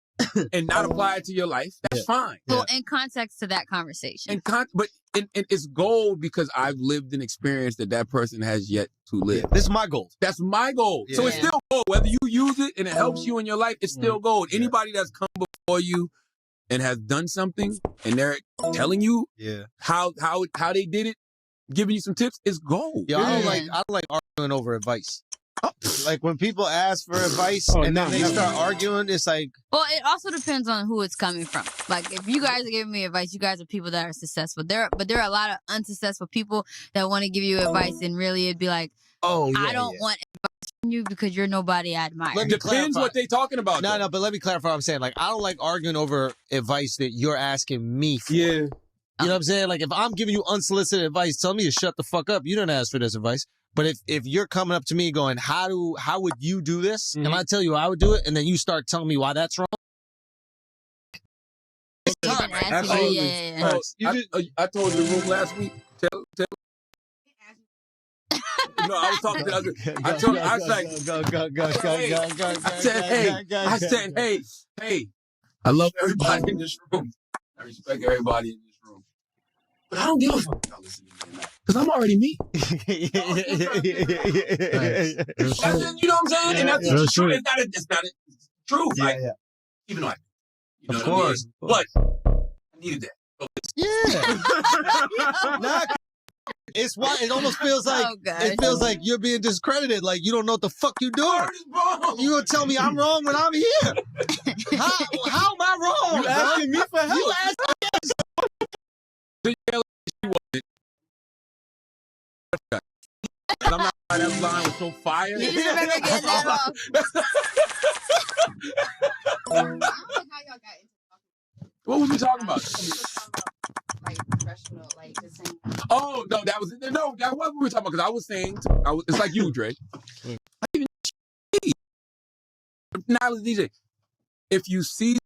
and not apply it to your life. That's fine. Well, in context to that conversation. But it's gold because I've lived an experience that person has yet to live. This is my goal. That's my goal. So it's Yeah. still gold. Whether you use it and it helps you in your life, it's still gold. Anybody that's come before you and has done something and they're telling you how they did it, giving you some tips, is gold. Yeah, I Yeah. don't like arguing over advice. Like when people ask for advice Oh, and no, then they never. start arguing, it's like, Well, it also depends on who it's coming from. Like, if you guys are giving me advice, you guys are people that are successful. But there are a lot of unsuccessful people that want to give you advice, and really it'd be like, oh, yeah, I don't want advice from you because you're nobody I admire. Let me Depends clarify. what they talking about. No, though. no, but let me clarify what I'm saying. Like, I don't like arguing over advice that you're asking me for. Yeah. You know what I'm saying? Like, if I'm giving you unsolicited advice, tell me to shut the fuck up. You didn't ask for this advice. But if you're coming up to me going, how would you do this? And I tell you I would do it, and then you start telling me why that's wrong. Even asking you, Absolutely. yeah. I told you the room last week. Tell. No, I was talking to the other. I said, hey. I love everybody in this room. I respect everybody in this room. But I don't give a fuck if y'all listen to me or not. Because I'm already me. That's it, you know what I'm saying? And that's That's true. true. It's not true. Like, even though you know Of what I mean? course. But I needed that. Yeah. Nah, it's why it almost feels like Oh, God. it feels like you're being discredited. Like you don't know what the fuck you doing. Word is wrong. You gonna tell me I'm wrong when I'm here? How am I wrong? You asking me for help? You asked me She wasn't. I'm not that line was so fire. You just remember getting that off. What was we talking about? Like professional, like just saying. Oh no, that was no, that wasn't what we were talking about. Because I was saying, it's like you, Dre. Now, DJ, if you see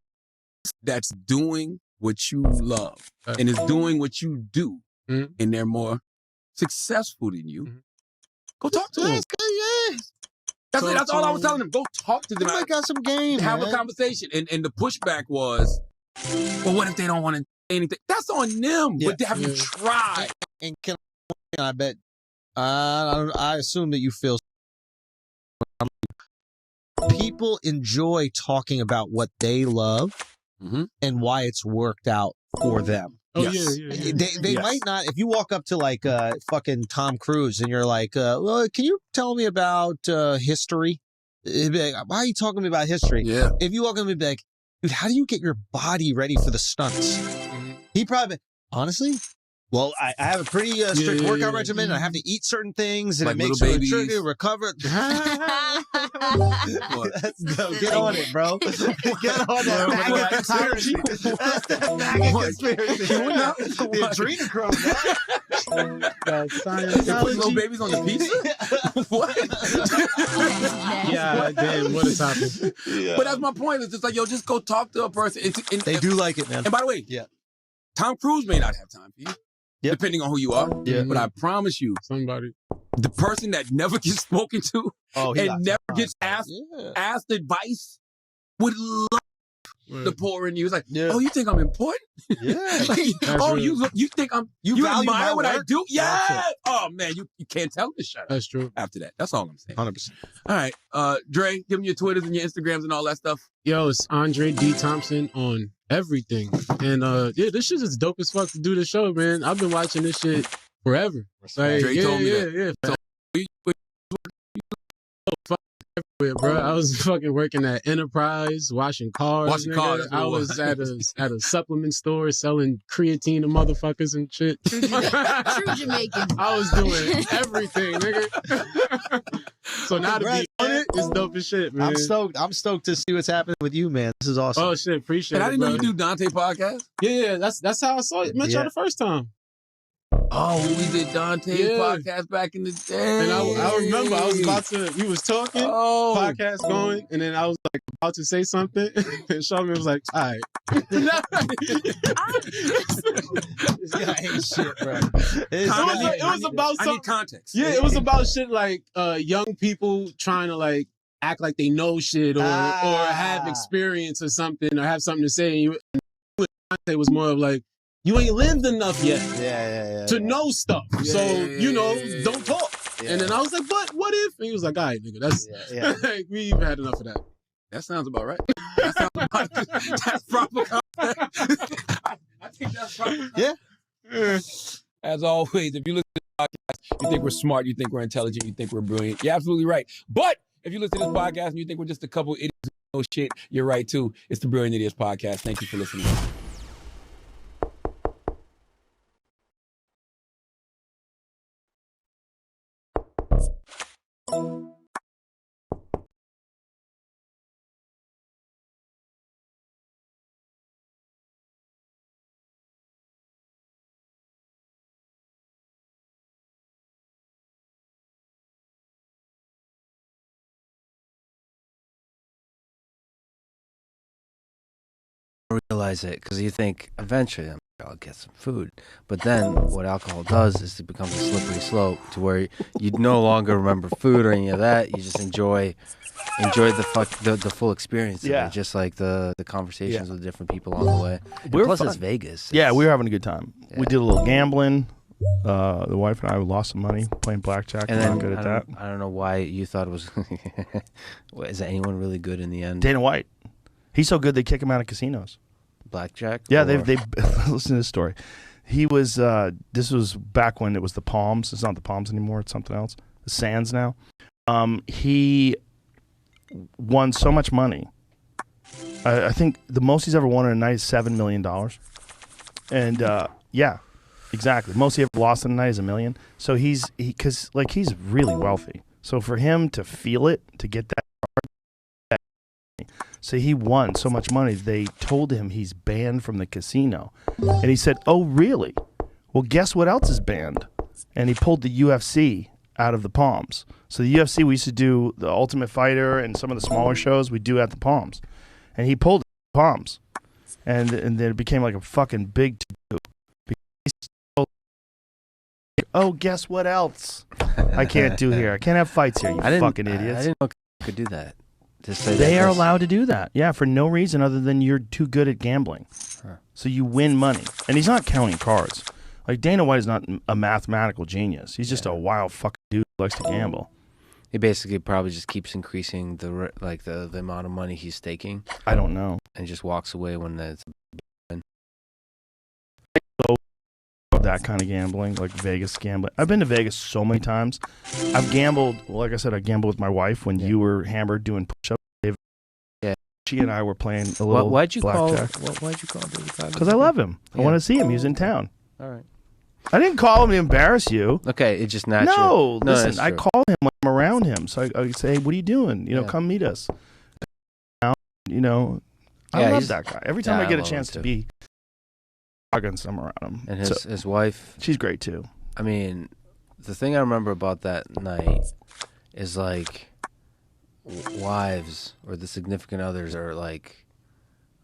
that's doing what you love and is doing what you do, and they're more successful than you, go talk to them. That's all I was telling them. Go talk to them. I got some game. Have a conversation. And the pushback was, well, what if they don't want to say anything? That's on them. Yeah. But have you tried? And I bet I assume that you feel people enjoy talking about what they love and why it's worked out for them. Oh, Yes. yeah. They might not, if you walk up to like fucking Tom Cruise and you're like, well, can you tell me about history? He'd be like, why are you talking to me about history? Yeah. If you walk up and be like, dude, how do you get your body ready for the stunts? He probably, honestly, well, I have a pretty strict workout regimen. And I have to eat certain things, and Like it makes little me babies. recover. What? Let's go. Get on it, bro. Get on that maggot conspiracy. That's that maggot conspiracy. The adrenochrome, They put little babies on the pizza? What? Yeah, damn, what a topic. But that's my point. It's just like, yo, just go talk to a person. They do like it, man. And by the way, Tom Cruise may not have time for you, depending on who you are. Yeah. But I promise you, Somebody. the person that never gets spoken to and never gets asked advice would love to pour in you. It's like, oh, you think I'm important? Yeah. Like, oh, real. you think you value admire my what I work? do? That's Yeah. Oh man, you can't tell me to shut up That's true. after that. That's all I'm saying. 100%. All right, Dre, give them your Twitters and your Instagrams and all that stuff. Yo, it's Andre D. Thompson on everything. And yeah, this shit is dope as fuck to do the show, man. I've been watching this shit forever. Like, Dre told me that. Yeah. So, Everywhere, bro. I was fucking working at Enterprise, washing cars. Washing nigga. cars, that's what I it was was. at a supplement store selling creatine to motherfuckers and shit. True Jamaican. I was doing everything, nigga. So now to be on it is dope as shit, man. I'm stoked to see what's happening with you, man. This is awesome. Oh shit, appreciate and it. I didn't know bro. you do Dante podcast. Yeah, that's how I saw it. Met y'all the first time. Oh, we did Dante's podcast back in the day. And I remember I was about to, we was talking, podcast going, and then I was like about to say something, and Charlamagne was like, all right. This guy ain't shit, bro. It was about I need context. Yeah, it was about shit like young people trying to like act like they know shit or have experience or something or have something to say. And Dante was more of like, you ain't lived enough yet to know stuff. So, you know, don't talk. Yeah. And then I was like, but what if? And he was like, all right, nigga, that's like, we've had enough of that. That sounds about right. That sounds about, that's proper context. I think that's proper. Yeah. As always, if you listen to this podcast, you think we're smart, you think we're intelligent, you think we're brilliant. You're absolutely right. But if you listen to this podcast and you think we're just a couple idiots who know shit, you're right too. It's the Brilliant Idiots Podcast. Thank you for listening. Realize it because you think eventually I'll get some food, but then what alcohol does is it becomes a slippery slope to where you no longer remember food or any of that. You just enjoy the full experience. Yeah, just like the conversations with different people on the way. Plus, it's Vegas. Yeah, we were having a good time. Yeah. We did a little gambling. The wife and I lost some money playing blackjack. And not good at that. I don't know why you thought it was. Is anyone really good in the end? Dana White. He's so good they kick him out of casinos. Blackjack? Yeah, they listen to this story. He was this was back when it was the Palms. It's not the Palms anymore. It's something else. The Sands now. He won so much money. I think the most he's ever won in a night is $7 million. And yeah, Exactly. Most he ever lost in a night is $1 million. So he's really wealthy. So for him to feel it, to get that card, so he won so much money. They told him he's banned from the casino, and he said, "Oh, really? Well, guess what else is banned?" And he pulled the UFC out of the Palms. So the UFC, we used to do the Ultimate Fighter and some of the smaller shows we do at the Palms, and he pulled the Palms, and then it became like a fucking big to-do. Oh, guess what else I can't do here? I can't have fights here, you fucking idiots. I didn't know you could do that. They are allowed to do that, yeah, for no reason other than you're too good at gambling. Huh. So you win money. And he's not counting cards. Like, Dana White is not a mathematical genius. He's just a wild fucking dude who likes to gamble. He basically probably just keeps increasing the amount of money he's staking. I don't know. And just walks away when it's that kind of gambling, like Vegas gambling. I've been to Vegas so many times. I've gambled, like I said, I gambled with my wife when you were hammered doing push-ups. Yeah. She and I were playing a little Why'd you blackjack. Why'd you call David Goggins? Because I love him. I want to see him. He was in town. All right. I didn't call him to embarrass you. Okay, it's just natural. No, listen, I call him when I'm around him. So I say, hey, what are you doing? Come meet us. I love that guy. Every time I get a chance to be Goggins, I'm around him. And his wife, she's great too. I mean, the thing I remember about that night is like wives or the significant others are like,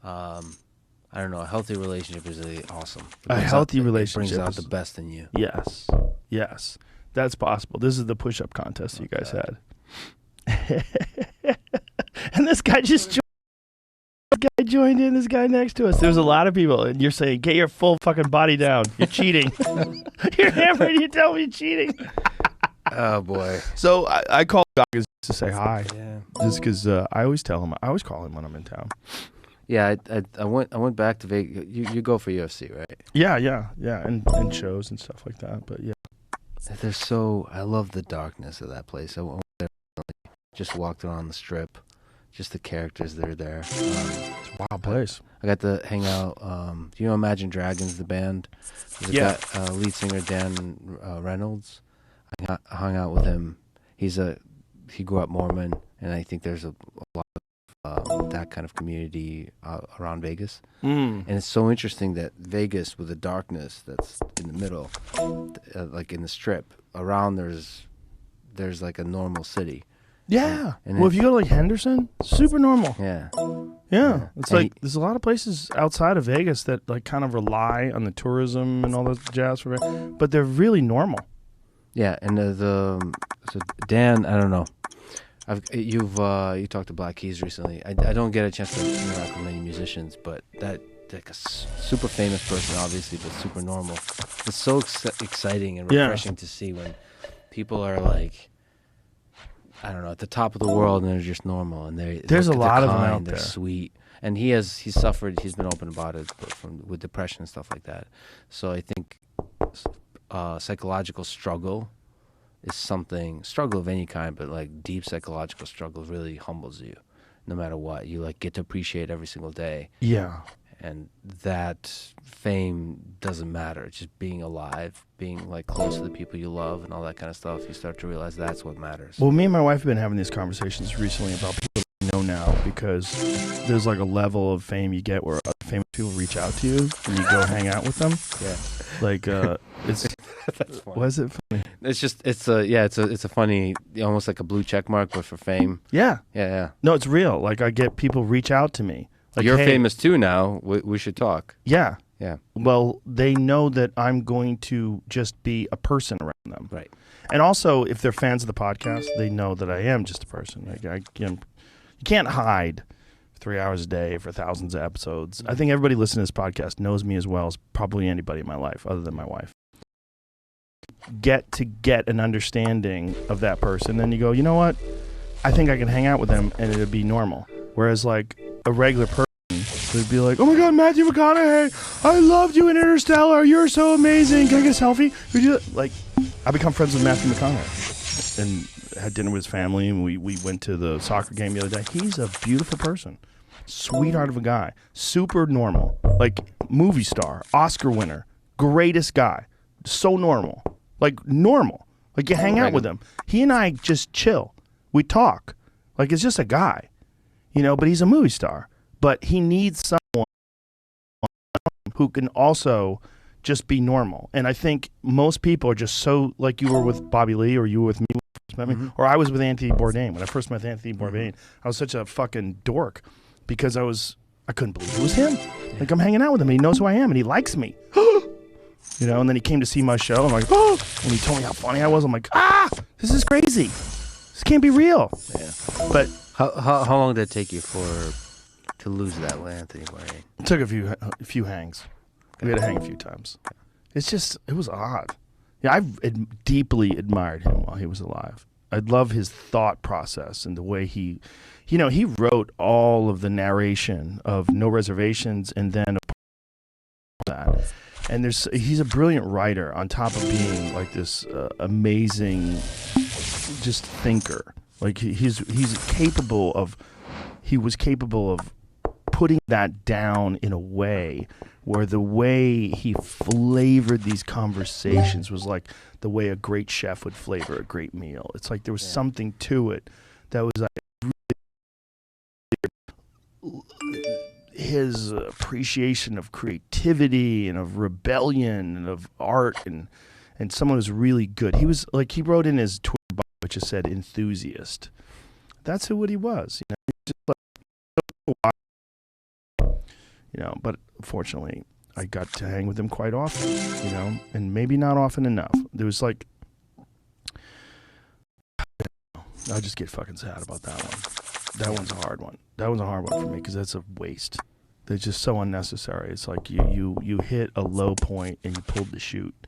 I don't know, a healthy relationship is really awesome. A healthy relationship brings out the best in you. Yes, that's possible. This is the push-up contest you guys had, and this guy just joined in. This guy next to us. There was a lot of people, and you're saying, "Get your full fucking body down. You're cheating. You're hammered. You tell me you're cheating." Oh boy. So I called Goggins to say hi. Yeah. Just because I always tell him. I always call him when I'm in town. Yeah, I went back to Vegas. You go for UFC, right? Yeah, and shows and stuff like that. But yeah, I love the darkness of that place. I went there, just walked around the strip, just the characters that are there. It's a wild place. I got to hang out. Do you know Imagine Dragons, the band? Yeah. Lead singer Dan Reynolds. I hung out with him. He grew up Mormon, and I think there's a lot of that kind of community around Vegas. And it's so interesting that Vegas, with the darkness that's in the middle, like in the strip, around there's like a normal city. Yeah. And well, if you go to like Henderson, super normal. Yeah. Yeah. It's like there's a lot of places outside of Vegas that like kind of rely on the tourism and all that jazz for, but they're really normal. Yeah, and so Dan, I don't know. You talked to Black Keys recently. I don't get a chance to interact with many musicians, but that like a super famous person, obviously, but super normal. It's so exciting and refreshing to see when people are like, I don't know, at the top of the world and they're just normal and there's a lot of them out there. They're Sweet, and he's suffered. He's been open about it, but with depression and stuff like that. So I think psychological struggle is struggle of any kind, but like deep psychological struggle really humbles you, no matter what. You like get to appreciate every single day. Yeah. And that fame doesn't matter. It's just being alive, being like close to the people you love and all that kind of stuff. You start to realize that's what matters. Well, me and my wife have been having these conversations recently about people that we know now, because there's like a level of fame you get where other famous people reach out to you and you go hang out with them. Yeah. Like it's why is it funny? It's a funny, almost like a blue check mark, but for fame. Yeah. Yeah. No, it's real. Like I get people reach out to me. Like, you're hey, famous too now. We should talk. Yeah. Yeah. Well, they know that I'm going to just be a person around them. Right. And also, if they're fans of the podcast, they know that I am just a person. Like you can't hide 3 hours a day for thousands of episodes. I think everybody listening to this podcast knows me as well as probably anybody in my life, other than my wife. Get an understanding of that person, then you go, you know what? I think I can hang out with them, and it'd be normal. Whereas, like a regular person would be like, "Oh my God, Matthew McConaughey, I loved you in Interstellar. You're so amazing. Can I get a selfie?" Would you like? I become friends with Matthew McConaughey, and had dinner with his family, and we went to the soccer game the other day. He's a beautiful person, sweetheart of a guy, super normal, like movie star, Oscar winner, greatest guy. so normal, like normal. Like you hang out with him. He and I just chill. We talk. Like it's just a guy, you know. But he's a movie star. But he needs someone who can also just be normal. And I think most people are just so, like you were with Bobby Lee, or you were with me when you first met me, or I was with Anthony Bourdain. When I first met Anthony Bourdain, I was such a fucking dork because I couldn't believe it was him. Like I'm hanging out with him, and he knows who I am, and he likes me. You know, and then he came to see my show. I'm like, oh, and he told me how funny I was. I'm like, this is crazy. This can't be real. Yeah. But how long did it take you to lose that with Anthony Bourdain? it took a few hangs. We had to hang a few times. It was odd. Yeah, I've deeply admired him while he was alive. I love his thought process and the way he wrote all of the narration of No Reservations and then that. And he's a brilliant writer on top of being like this amazing just thinker. Like he was capable of putting that down in a way where the way he flavored these conversations was like the way a great chef would flavor a great meal. It's like there was something to it that was like his appreciation of creativity and of rebellion and of art and someone who's really good. He was like, he wrote in his Twitter bio, which just said enthusiast. That's what he was. You know, but fortunately I got to hang with him quite often, you know, and maybe not often enough. There was like, I just get fucking sad about that one. That one's a hard one. That one's a hard one for me because that's a waste. They're just so unnecessary. It's like you hit a low point and you pulled the chute,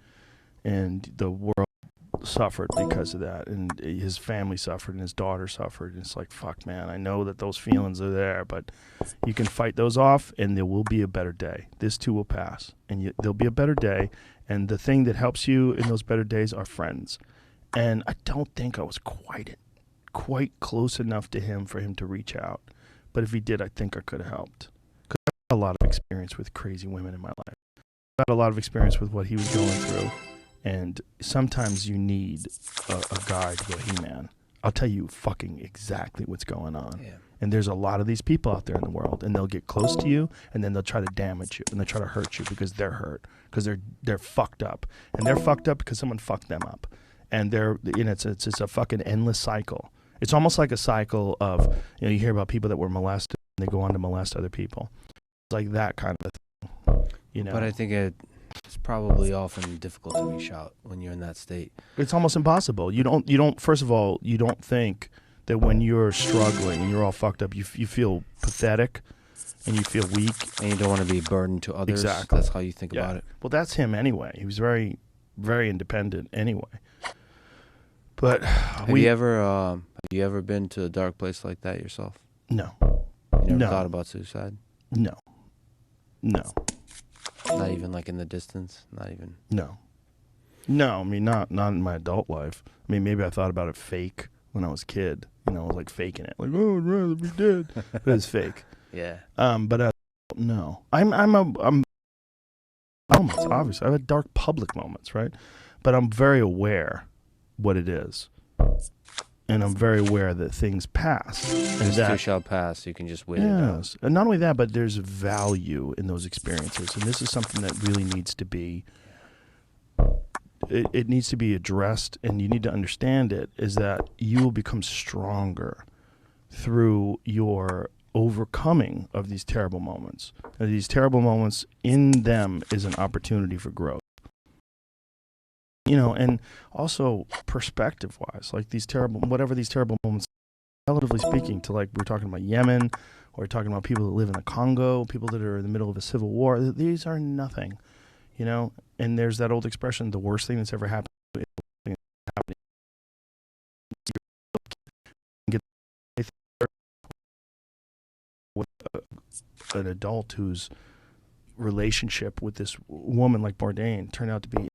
and the world suffered because of that, and his family suffered, and his daughter suffered. And it's like, fuck, man, I know that those feelings are there, but you can fight those off, and there will be a better day. This too will pass, and there'll be a better day. And the thing that helps you in those better days are friends. And I don't think I was quite close enough to him for him to reach out. But if he did, I think I could have helped. Because I had a lot of experience with crazy women in my life. I had a lot of experience with what he was going through. And sometimes you need a guy to go, hey, man, I'll tell you fucking exactly what's going on. Yeah. And there's a lot of these people out there in the world, and they'll get close to you, and then they'll try to damage you, and they'll try to hurt you because they're hurt, because they're fucked up. And they're fucked up because someone fucked them up. And it's a fucking endless cycle. It's almost like a cycle of, you hear about people that were molested, and they go on to molest other people. It's like that kind of a thing, you know. But I think it's probably often difficult to reach out when you're in that state. It's almost impossible. You don't. First of all, you don't think that when you're struggling and you're all fucked up, you feel pathetic and you feel weak, and you don't want to be a burden to others. Exactly. That's how you think about it. Well, that's him anyway. He was very, very independent anyway. But have you ever been to a dark place like that yourself? No. You never thought about suicide? No. Not even like in the distance? Not even? No. I mean, not in my adult life. I mean, maybe I thought about it fake when I was a kid. I was like faking it. Like, oh, I'd rather be dead. But it's fake. Yeah. But no. I'm moments, obviously. I have dark public moments, right? But I'm very aware what it is. And I'm very aware that things pass. And this too shall pass. You can just wait it out. And not only that, but there's value in those experiences. And this is something that really needs to be, it needs to be addressed, and you need to understand it, is that you will become stronger through your overcoming of these terrible moments. And these terrible moments, in them is an opportunity for growth. And also perspective-wise, like whatever these terrible moments, relatively speaking, to like we're talking about Yemen, or we're talking about people that live in the Congo, people that are in the middle of a civil war. These are nothing, And there's that old expression: the worst thing that's ever happened is happening. With an adult whose relationship with this woman like Bourdain turned out to be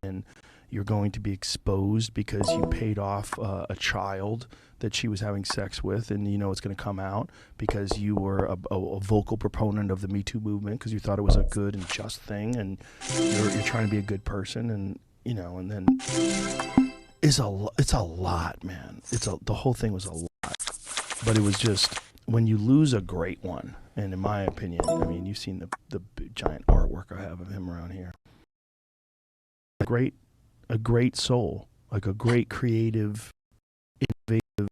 and you're going to be exposed because you paid off a child that she was having sex with, and you know it's going to come out because you were a vocal proponent of the Me Too movement because you thought it was a good and just thing, and you're trying to be a good person, and you know, and then it's a lot, man. The whole thing was a lot, but it was just when you lose a great one, and in my opinion, I mean, you've seen the big, giant artwork I have of him around here. A great soul, like a great creative, innovative,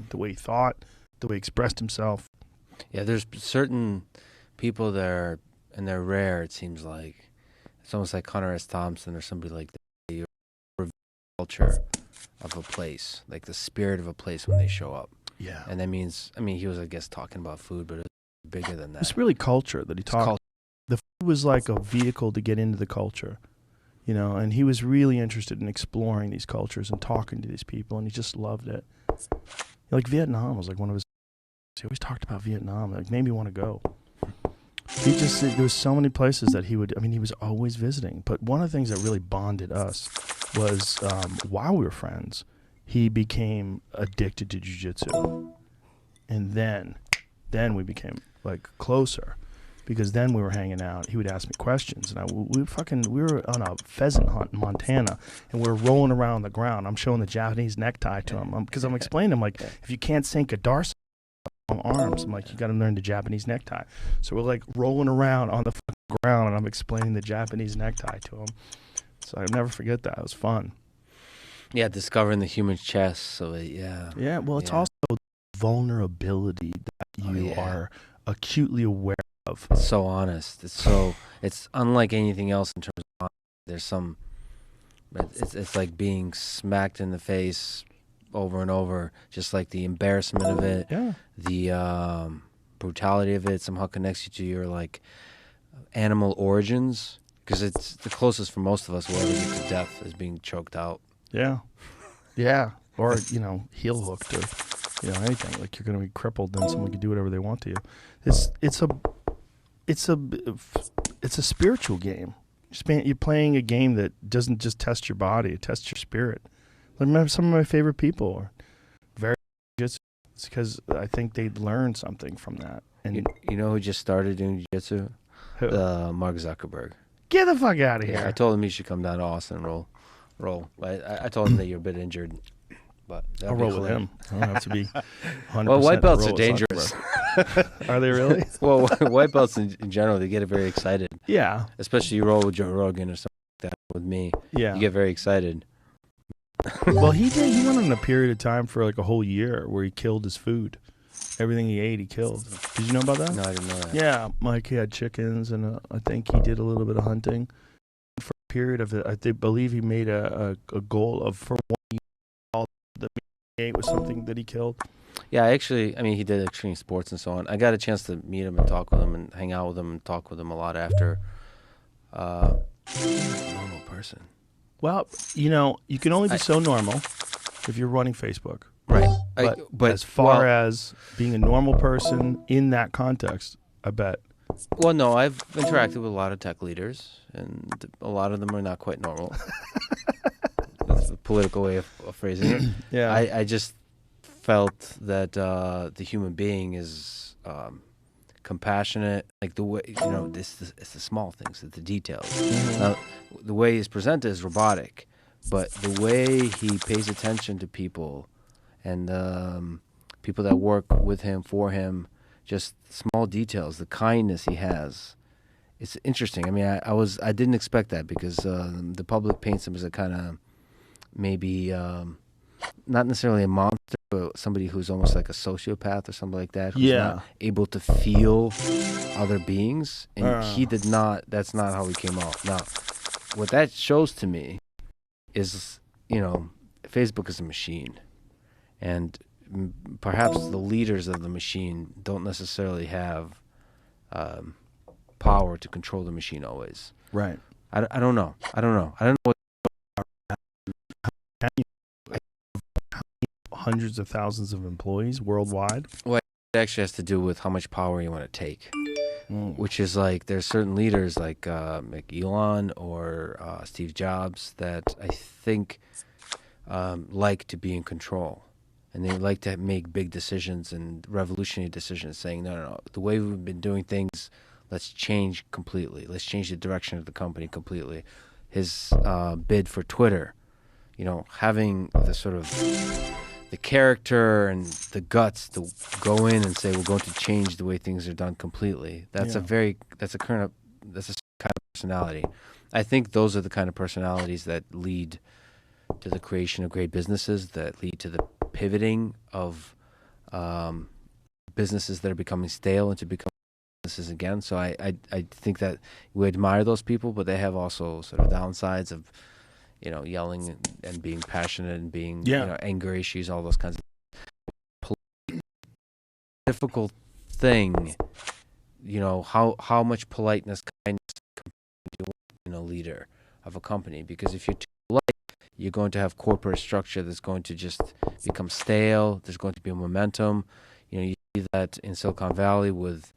the way he thought, the way he expressed himself. Yeah, there's certain people there, and they're rare, it seems like. It's almost like Hunter S. Thompson or somebody like that. They reveal the culture of a place, like the spirit of a place when they show up. Yeah. And that means, I mean, he was, I guess, talking about food, but it's bigger than that. It's really culture that he talked. The food was like a vehicle to get into the culture. You know, and he was really interested in exploring these cultures and talking to these people, and he just loved it. Like Vietnam was like one of his. He always talked about Vietnam. Like made me want to go. He just there was so many places that he would. I mean, he was always visiting. But one of the things that really bonded us was while we were friends, he became addicted to jiu-jitsu, and then we became like closer. Because then we were hanging out, he would ask me questions, and we were on a pheasant hunt in Montana, and we were rolling around on the ground. I'm showing the Japanese necktie to him because I'm explaining to him like, if you can't sink a dorsal on arms, I'm like, you got to learn the Japanese necktie. So we're like rolling around on the fucking ground, and I'm explaining the Japanese necktie to him. So I'll never forget that. It was fun. Yeah, discovering the human chest. So yeah. Yeah. Well, it's also vulnerability that you are acutely aware. It's so honest. It's unlike anything else in terms of there's some. It's like being smacked in the face over and over, just like the embarrassment of it, the brutality of it somehow connects you to your like animal origins, because it's the closest for most of us will ever get to death is being choked out. Yeah, or you know, heel hooked or you know anything. Like you're gonna be crippled, then someone can do whatever they want to you. It's a spiritual game. You're playing a game that doesn't just test your body; it tests your spirit. Remember, some of my favorite people are very jiu-jitsu. It's because I think they learned something from that. And you know who just started doing jiu-jitsu? Mark Zuckerberg. Get the fuck out of here! I told him he should come down to Austin and roll. I told him that you're a bit injured, but I'll roll with him. I don't have to be 100%. Well, white belts are dangerous. Are they really? Well, white belts in general, they get very excited. Yeah. Especially you roll with Joe Rogan or something like that with me. Yeah. You get very excited. Well, he did. He went on a period of time for like a whole year where he killed his food. Everything he ate, he killed. Did you know about that? No, I didn't know that. Yeah. Like he had chickens, and I think he did a little bit of hunting. For a period of it, I believe he made a goal of for 1 year, all the meat he ate was something that he killed. Yeah, I mean, he did extreme sports and so on. I got a chance to meet him and talk with him and hang out with him and talk with him a lot after. Normal person. Well, you know, you can only be so normal if you're running Facebook. Right. But as far as being a normal person in that context, I bet. Well, no, I've interacted with a lot of tech leaders, and a lot of them are not quite normal. That's a political way of phrasing it. Yeah. I just felt that the human being is compassionate, like the way, you know, it's the small things, it's the details. Mm-hmm. Now, the way he's presented is robotic, but the way he pays attention to people and people that work with him, for him, just small details, the kindness he has, it's interesting. I mean, I didn't expect that because the public paints him as a kind of maybe not necessarily a monster, but somebody who's almost like a sociopath or something like that, who's not able to feel other beings. And he did not, that's not how he came off. Now, what that shows to me is, you know, Facebook is a machine. And perhaps the leaders of the machine don't necessarily have power to control the machine always. Right. I don't know. I don't know what hundreds of thousands of employees worldwide. Well, it actually has to do with how much power you want to take. which is like there's certain leaders like Elon or Steve Jobs that I think like to be in control, and they like to make big decisions and revolutionary decisions, saying no, the way we've been doing things, let's change completely. Let's change the direction of the company completely. His bid for Twitter, having the sort of the character and the guts to go in and say we're going to change the way things are done completely. That's a kind of personality. I think those are the kind of personalities that lead to the creation of great businesses, that lead to the pivoting of businesses that are becoming stale into becoming businesses again. So I think that we admire those people, but they have also sort of downsides of yelling and being passionate and being anger issues, all those kinds of difficult thing. How much politeness, kindness in a leader of a company, because if you're too polite, you're going to have corporate structure that's going to just become stale. There's going to be a momentum. You see that in Silicon Valley with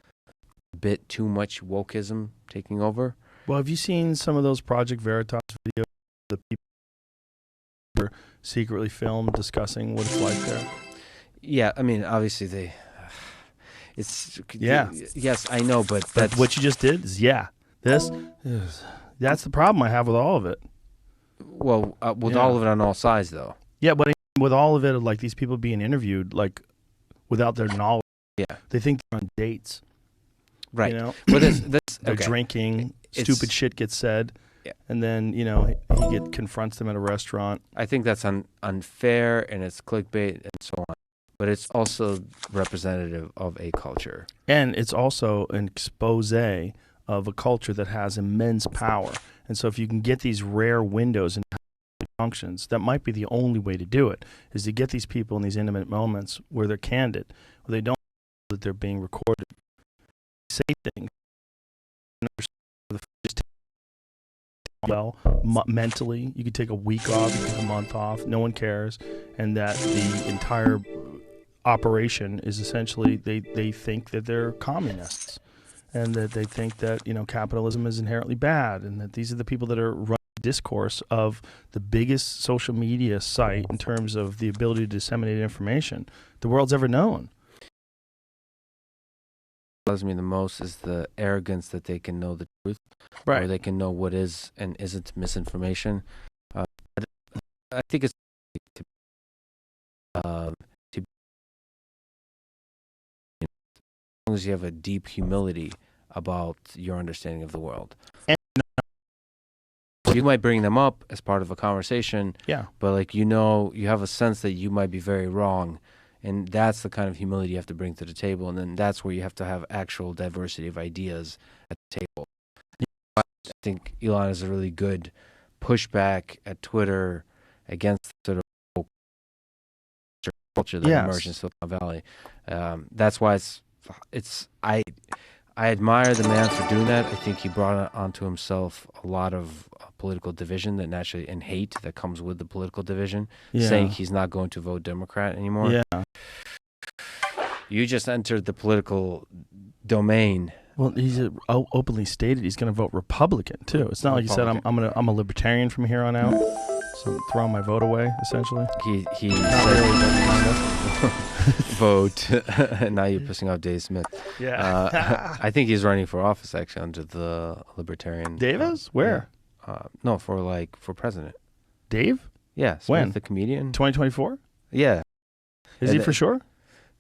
a bit too much wokeism taking over. Well, have you seen some of those Project Veritas videos? The people were secretly filmed discussing what it's like there. Yeah, I mean, obviously yes, I know, but that's what you just did. That's the problem I have with all of it. Well, all of it on all sides, though. Yeah, but with all of it, like these people being interviewed, like without their knowledge. Yeah, they think they're on dates. Right. Well, they're drinking. Stupid shit gets said. Yeah. And then, he confronts them at a restaurant. I think that's unfair, and it's clickbait and so on. But it's also representative of a culture. And it's also an expose of a culture that has immense power. And so if you can get these rare windows in functions, that might be the only way to do it, is to get these people in these intimate moments where they're candid, where they don't know that they're being recorded. Say things. Well, mentally, you could take a week off, you could take a month off, no one cares, and that the entire operation is essentially they think that they're communists, and that they think that capitalism is inherently bad, and that these are the people that are running the discourse of the biggest social media site in terms of the ability to disseminate information the world's ever known. What bothers me the most is the arrogance that they can know the truth, right? Or they can know what is and isn't misinformation. I think it's as long as you have a deep humility about your understanding of the world. And you might bring them up as part of a conversation, but you have a sense that you might be very wrong. And that's the kind of humility you have to bring to the table. And then that's where you have to have actual diversity of ideas at the table. I think Elon is a really good pushback at Twitter against the sort of culture that emerged in Silicon Valley. That's why I admire the man for doing that. I think he brought onto himself a lot of political division that naturally, and hate that comes with the political division, saying he's not going to vote Democrat anymore. Yeah. You just entered the political domain. Well, he's openly stated he's going to vote Republican too. It's not like he said I'm a libertarian from here on out. So I'm throwing my vote away, essentially. He said, vote. Now you're pissing off Dave Smith. Yeah. I think he's running for office actually under the Libertarian. Dave is? Where? No, for president. Dave? Yeah. Smith, when? The comedian. 2024? Yeah. Is he for sure?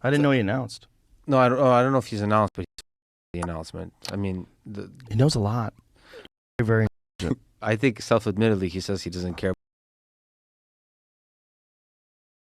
I didn't know he announced. No, I don't know if he's announced, but he's the announcement. I mean, he knows a lot. Very, very. I think self-admittedly he says he doesn't care